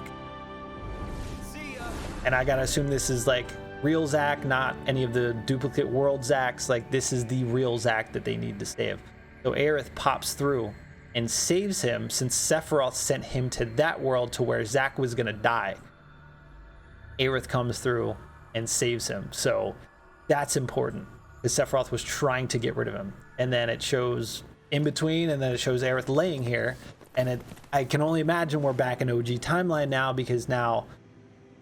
Speaker 3: See ya.
Speaker 1: And I gotta assume this is like real Zack, not any of the duplicate world Zacks. Like, this is the real Zack that they need to save. So Aerith pops through and saves him, since Sephiroth sent him to that world to where Zack was gonna die. Aerith comes through and saves him. So that's important, because Sephiroth was trying to get rid of him. And then it shows in between, and then it shows Aerith laying here. And I can only imagine we're back in OG timeline now, because now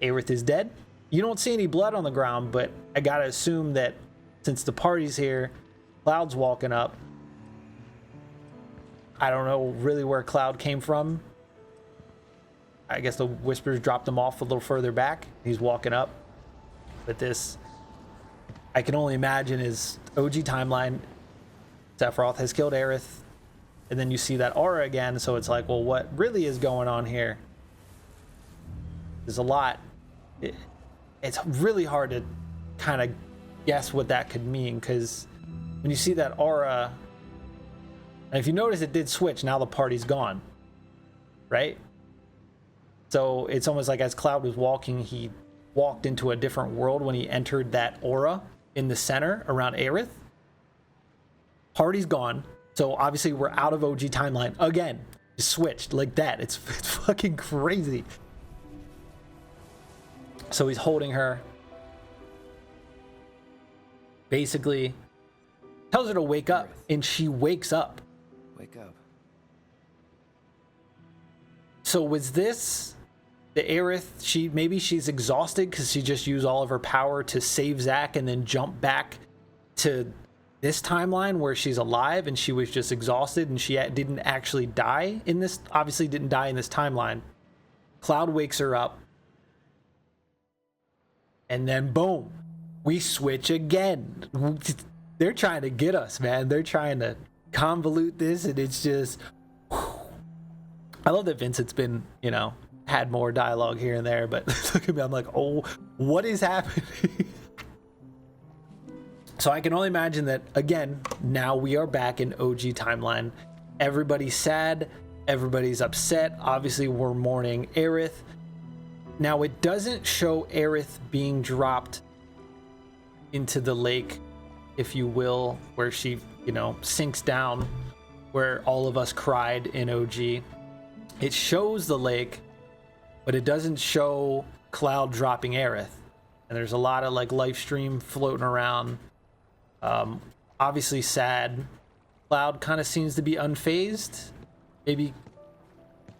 Speaker 1: Aerith is dead. You don't see any blood on the ground, but I gotta assume that since the party's here, Cloud's walking up. I don't know really where Cloud came from. I guess the Whispers dropped him off a little further back. He's walking up. But this, I can only imagine, is OG timeline. Sephiroth has killed Aerith, and then you see that aura again, so it's like, well, what really is going on here? There's a lot. It's really hard to kind of guess what that could mean, because when you see that aura, and if you notice, it did switch. Now the party's gone, right? So it's almost like as Cloud was walking, he walked into a different world when he entered that aura in the center around Aerith. Party's gone. So obviously we're out of OG timeline again. Just switched like that. It's fucking crazy. So he's holding her. Basically tells her to wake up, and she wakes up.
Speaker 7: Wake up.
Speaker 1: So was this the Aerith? Maybe she's exhausted because she just used all of her power to save Zack and then jump back to this timeline where she's alive and she was just exhausted and she didn't actually die in this. Obviously, didn't die in this timeline. Cloud wakes her up, and then boom, we switch again. They're trying to get us, man. They're trying to convolute this, and it's just. I love that Vincent's been, had more dialogue here and there, but look at me, I'm like, oh, what is happening? So I can only imagine that, again, now we are back in OG timeline. Everybody's sad, everybody's upset. Obviously, we're mourning Aerith. Now, it doesn't show Aerith being dropped into the lake, if you will, where she, sinks down, where all of us cried in OG. It shows the lake, but it doesn't show Cloud dropping Aerith. And there's a lot of live stream floating around. Obviously sad. Cloud kind of seems to be unfazed. Maybe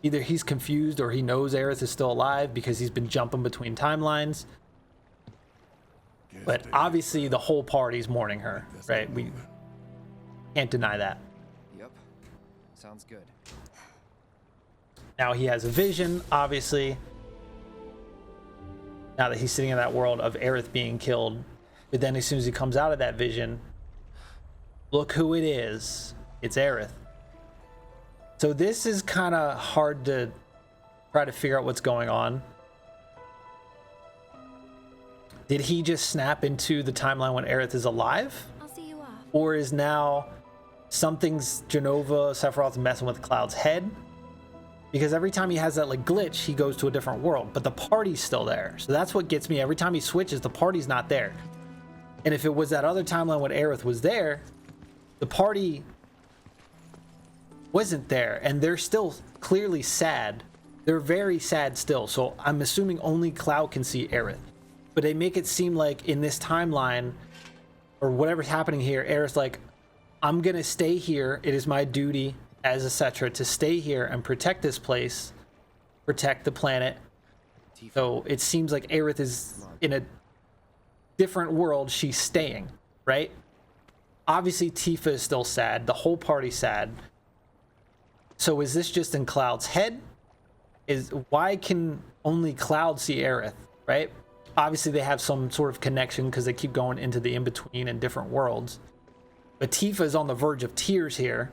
Speaker 1: either he's confused or he knows Aerith is still alive because he's been jumping between timelines. But obviously the whole party's mourning her, right? We can't deny that.
Speaker 3: Yep. Sounds good.
Speaker 1: Now he has a vision, obviously. Now that he's sitting in that world of Aerith being killed. But then as soon as he comes out of that vision, look who it is. It's Aerith. So this is kind of hard to try to figure out what's going on. Did he just snap into the timeline when Aerith is alive?
Speaker 2: I'll see you off.
Speaker 1: Or is now something's Jenova, Sephiroth messing with Cloud's head? Because every time he has that glitch, he goes to a different world, but the party's still there. So that's what gets me. Every time he switches, the party's not there. And if it was that other timeline when Aerith was there, the party wasn't there, and they're still clearly sad. They're very sad still. So I'm assuming only Cloud can see Aerith. But they make it seem like in this timeline, or whatever's happening here, Aerith's like, I'm gonna stay here. It is my duty as etc. to stay here and protect this place, protect the planet. So it seems like Aerith is in a different world. She's staying, right? Obviously Tifa is still sad. The whole party's sad. So is this just in Cloud's head? Why can only Cloud see Aerith, right? Obviously they have some sort of connection because they keep going into the in-between and different worlds. But Tifa is on the verge of tears here.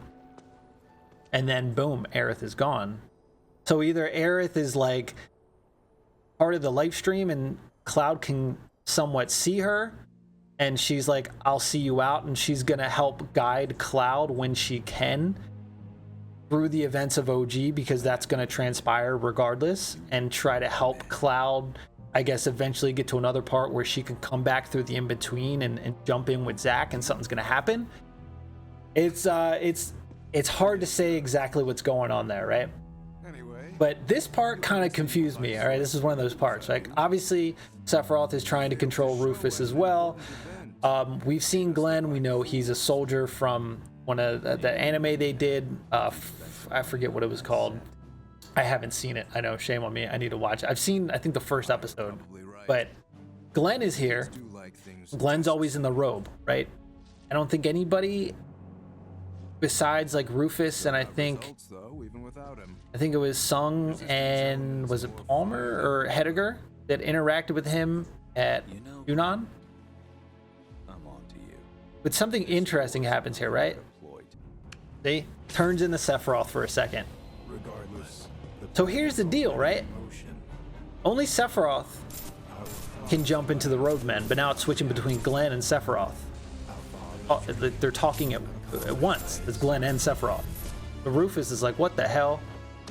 Speaker 1: And then boom, Aerith is gone. So either Aerith is part of the live stream and Cloud can somewhat see her, and she's like, I'll see you out, and she's gonna help guide Cloud when she can through the events of OG, because that's gonna transpire regardless, and try to help Cloud, I guess, eventually get to another part where she can come back through the in-between and jump in with Zack, and something's gonna happen. It's hard to say exactly what's going on there, right? But this part kind of confused me, all right? This is one of those parts. Obviously, Sephiroth is trying to control Rufus as well. We've seen Glenn. We know he's a soldier from one of the anime they did. I forget what it was called. I haven't seen it. I know, shame on me. I need to watch it. I've seen, I think, the first episode. But Glenn is here. Glenn's always in the robe, right? I don't think anybody besides Rufus and I think it was Sung and was it Palmer or Heidegger that interacted with him at Yunnan. But something interesting happens here, right? See? Turns into Sephiroth for a second. So here's the deal, right? Only Sephiroth can jump into the roadmen, but now it's switching between Glenn and Sephiroth. Oh, they're talking at once. It's Glenn and Sephiroth. The Rufus is like, what the hell?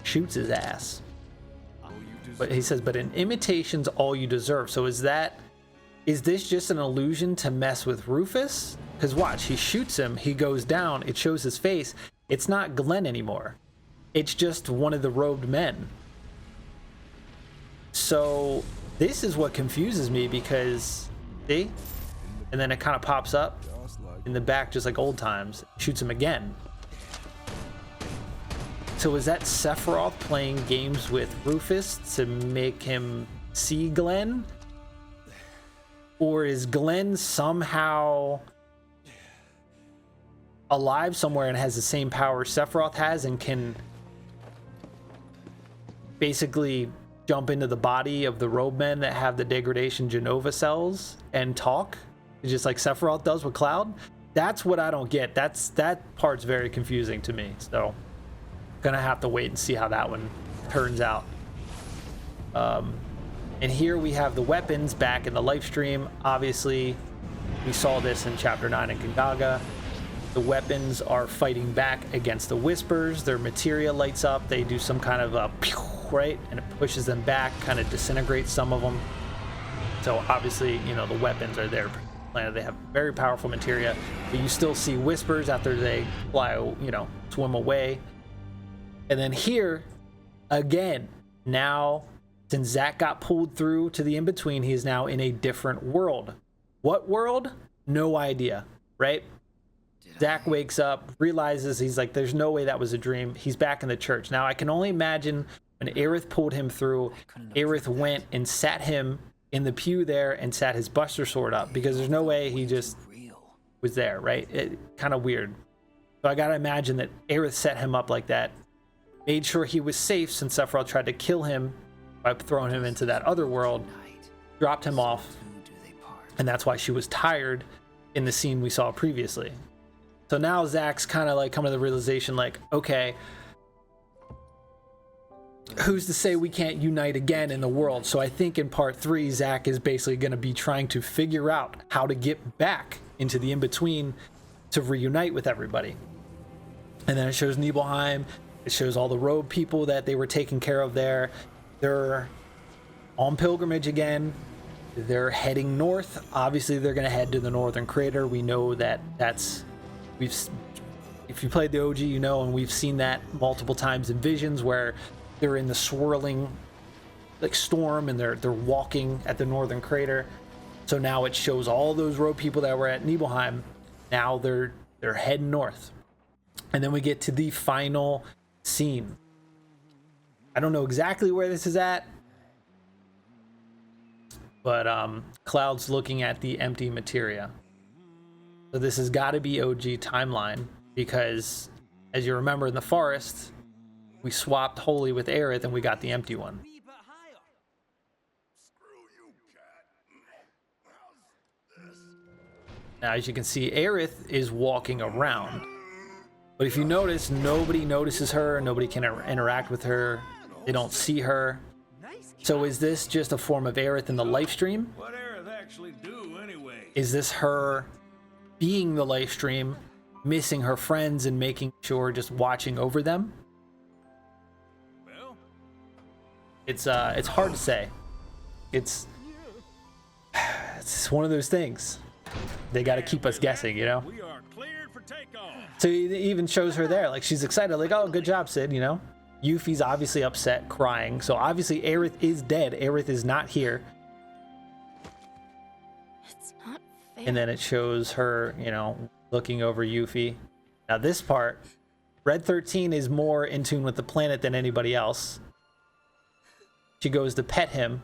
Speaker 1: Shoots his ass. But he says, but an imitation's all you deserve. So is this just an illusion to mess with Rufus? Because watch, he shoots him, he goes down, it shows his face. It's not Glenn anymore. It's just one of the robed men. So this is what confuses me, because, see? And then it kind of pops up in the back just like old times. Shoots him again. So is that Sephiroth playing games with Rufus to make him see Glenn? Or is Glenn somehow alive somewhere and has the same power Sephiroth has and can basically jump into the body of the robemen that have the degradation Genova cells and talk, just like Sephiroth does with Cloud? That's what I don't get. That part's very confusing to me. So gonna have to wait and see how that one turns out. And here we have the weapons back in the live stream. Obviously, we saw this in Chapter 9 in Gongaga. The weapons are fighting back against the Whispers. Their materia lights up. They do some kind of a pew, right? And it pushes them back, kind of disintegrates some of them. So obviously, you know, the weapons are there. They have very powerful materia. But you still see Whispers after they fly, you know, swim away. And then here, again, now, since Zack got pulled through to the in-between, he is now in a different world. What world? No idea, right? Zack wakes up, realizes, he's like, there's no way that was a dream. He's back in the church. Now, I can only imagine when Aerith pulled him through, Aerith went and sat him in the pew there and sat his Buster Sword up, because there's no way he just was there, right? It kind of weird. So I gotta imagine that Aerith set him up like that, made sure he was safe since Sephiroth tried to kill him by throwing him into that other world, dropped him off, and that's why she was tired in the scene we saw previously. So now Zack's kind of like coming to the realization, like, okay, who's to say we can't unite again in the world? So I think in part 3, Zack is basically going to be trying to figure out how to get back into the in-between to reunite with everybody. And then it shows Nibelheim. It shows all the road people that they were taking care of there. They're on pilgrimage again. They're heading north. Obviously, they're going to head to the Northern Crater. We know that if you played the OG, you know, and we've seen that multiple times in visions where they're in the swirling like storm and they're walking at the Northern Crater. So now it shows all those road people that were at Nibelheim. Now they're heading north. And then we get to the final scene. I don't know exactly where this is at, but Cloud's looking at the empty materia. So this has got to be OG timeline, because as you remember in the forest, we swapped Holy with Aerith and we got the empty one. Now, as you can see, Aerith is walking around. But if you notice, nobody notices her. Nobody can interact with her. They don't see her. So is this just a form of Aerith in the live stream?
Speaker 8: What Aerith actually do anyway?
Speaker 1: Is this her being the live stream, missing her friends and making sure just watching over them?
Speaker 8: Well,
Speaker 1: it's hard to say. It's one of those things. They got to keep us guessing, you know?
Speaker 8: we are cleared for takeoff.
Speaker 1: So he even shows her there, like she's excited, like, oh, good job, Sid, you know? Yuffie's obviously upset, crying. So obviously Aerith is dead. Aerith is not here.
Speaker 2: It's not fair.
Speaker 1: And then it shows her, you know, looking over Yuffie. Now this part, Red 13 is more in tune with the planet than anybody else. She goes to pet him,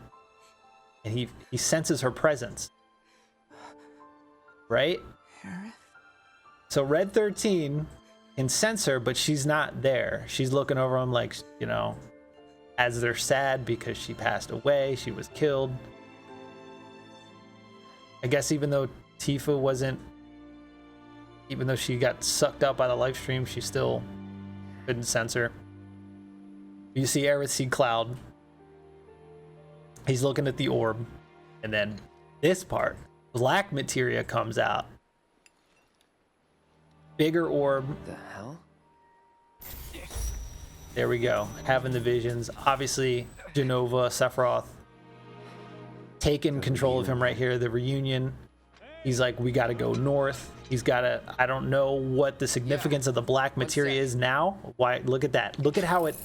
Speaker 1: and he senses her presence. Right? So Red 13 can sense her, but she's not there. She's looking over him like, you know, as they're sad because she passed away, she was killed. I guess even though Tifa wasn't, even though she got sucked up by the live stream, she still couldn't sense her. You see Aerith see Cloud. He's looking at the orb. And then this part, black materia comes out. Bigger orb.
Speaker 3: The hell?
Speaker 1: There we go. Having the visions. Obviously, Genova, Sephiroth, taking control of him right here. The reunion. He's like, we got to go north. He's got to, I don't know what the significance of the black materia is now. Why? Look at that. Look at how it,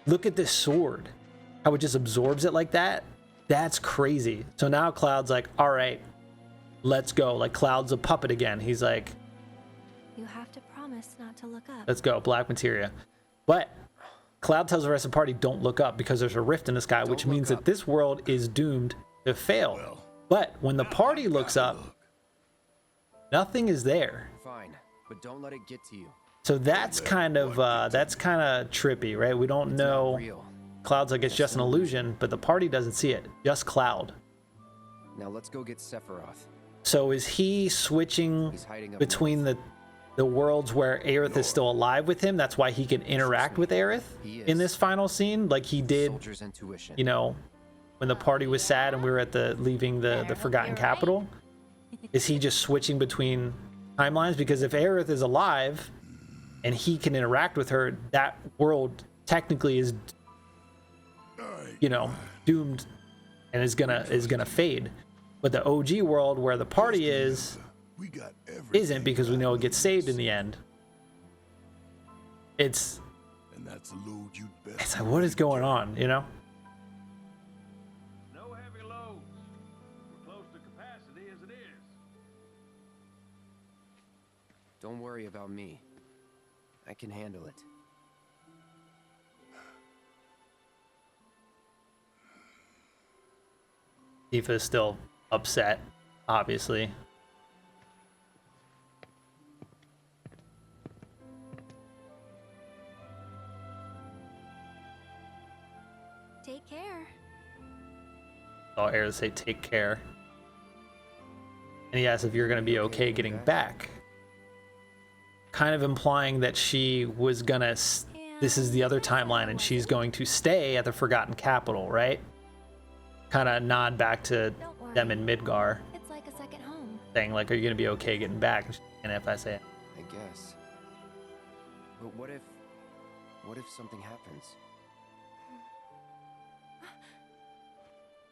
Speaker 1: look at this sword. How it just absorbs it like that. That's crazy. So now Cloud's like, all right, let's go. Like Cloud's a puppet again. He's like,
Speaker 5: You have to
Speaker 2: promise not to look up.
Speaker 1: Let's go, black materia. But Cloud tells the rest of the party, don't look up because there's a rift in the sky, which means that this world is doomed to fail. But when the party looks up, nothing is there.
Speaker 3: Fine, but don't let it get to you.
Speaker 1: So that's kind of trippy, right? We don't know. Cloud's like it's just an illusion, but the party doesn't see it. Just Cloud.
Speaker 3: Now let's go get Sephiroth.
Speaker 1: So is he switching between the worlds where Aerith is still alive with him? That's why he can interact with Aerith in this final scene, like he did, you know, when the party was sad and we were at leaving the Forgotten Capital. Is he just switching between timelines? Because if Aerith is alive and he can interact with her, that world technically is, you know, doomed and is gonna fade. But the OG world where the party isn't, because we know it gets saved in the end. It's like, what is going on, you know?
Speaker 8: No heavy loads. We're close to capacity as it is.
Speaker 3: Don't worry about me. I can handle it.
Speaker 1: Tifa is still upset, obviously.
Speaker 2: Take care.
Speaker 1: Saw Aerith say, take care. And he asks if you're going to be okay getting back. Kind of implying that she was going to... This is the other timeline, and she's going to stay at the Forgotten Capital, right? Kind of nod back to them in Midgar.
Speaker 2: It's like a second home.
Speaker 1: Saying, like, are you going to be okay getting back? And if I say...
Speaker 3: I guess. But what if something happens?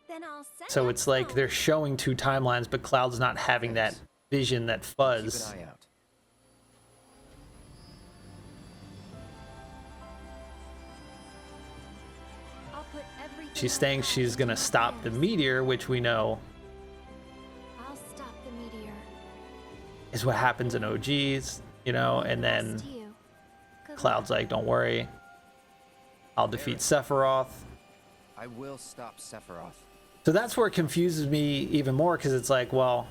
Speaker 2: Then I'll send
Speaker 1: So it's like they're showing two timelines, but Cloud's not having that vision, that fuzz.
Speaker 3: Keep an eye out.
Speaker 2: I'll put everything
Speaker 1: She's saying she's going to stop the meteor, which we know
Speaker 2: I'll stop the meteor.
Speaker 1: is what happens in OGs, you know, and then
Speaker 2: Best to you. Good
Speaker 1: Cloud's like, don't worry, I'll defeat Sephiroth.
Speaker 3: I will stop Sephiroth.
Speaker 1: So that's where it confuses me even more, because it's like, well,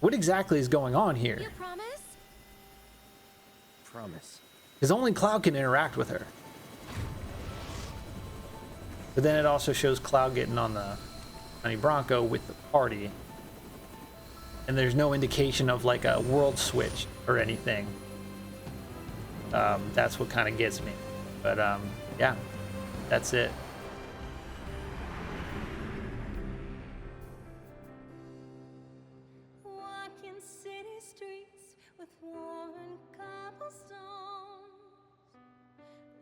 Speaker 1: what exactly is going on here?
Speaker 2: You promise?
Speaker 3: Promise.
Speaker 1: Because only Cloud can interact with her. But then it also shows Cloud getting on the Honey Bronco with the party. And there's no indication of like a world switch or anything. That's what kind of gets me. But yeah, that's it.
Speaker 9: Walking city streets with worn cobblestones,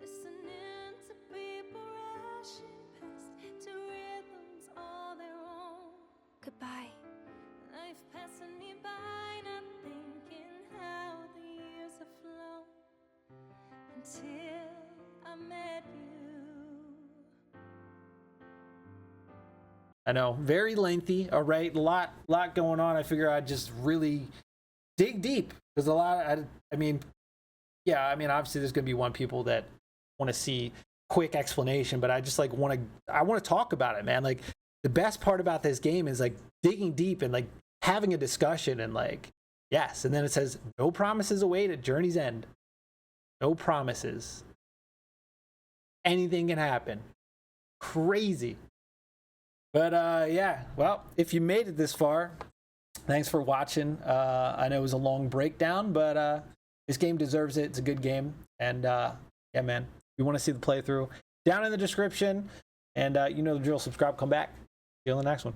Speaker 9: listening to people rushing past to rhythms all their own.
Speaker 2: Goodbye.
Speaker 9: Life passing me by, not thinking how the years have flown until I met you.
Speaker 1: I know, very lengthy. All right, a lot going on. I figure I'd just really dig deep. There's a lot. I mean, yeah. I mean, obviously, there's gonna be people that want to see quick explanation, but I just like want to talk about it, man. Like the best part about this game is like digging deep and like having a discussion and like yes. And then it says no promises await at Journey's End. No promises. Anything can happen. Crazy. But yeah, well, if you made it this far, thanks for watching. I know it was a long breakdown, but this game deserves it. It's a good game. And yeah, man, if you want to see the playthrough, down in the description. And you know the drill, subscribe, come back. See you on the next one.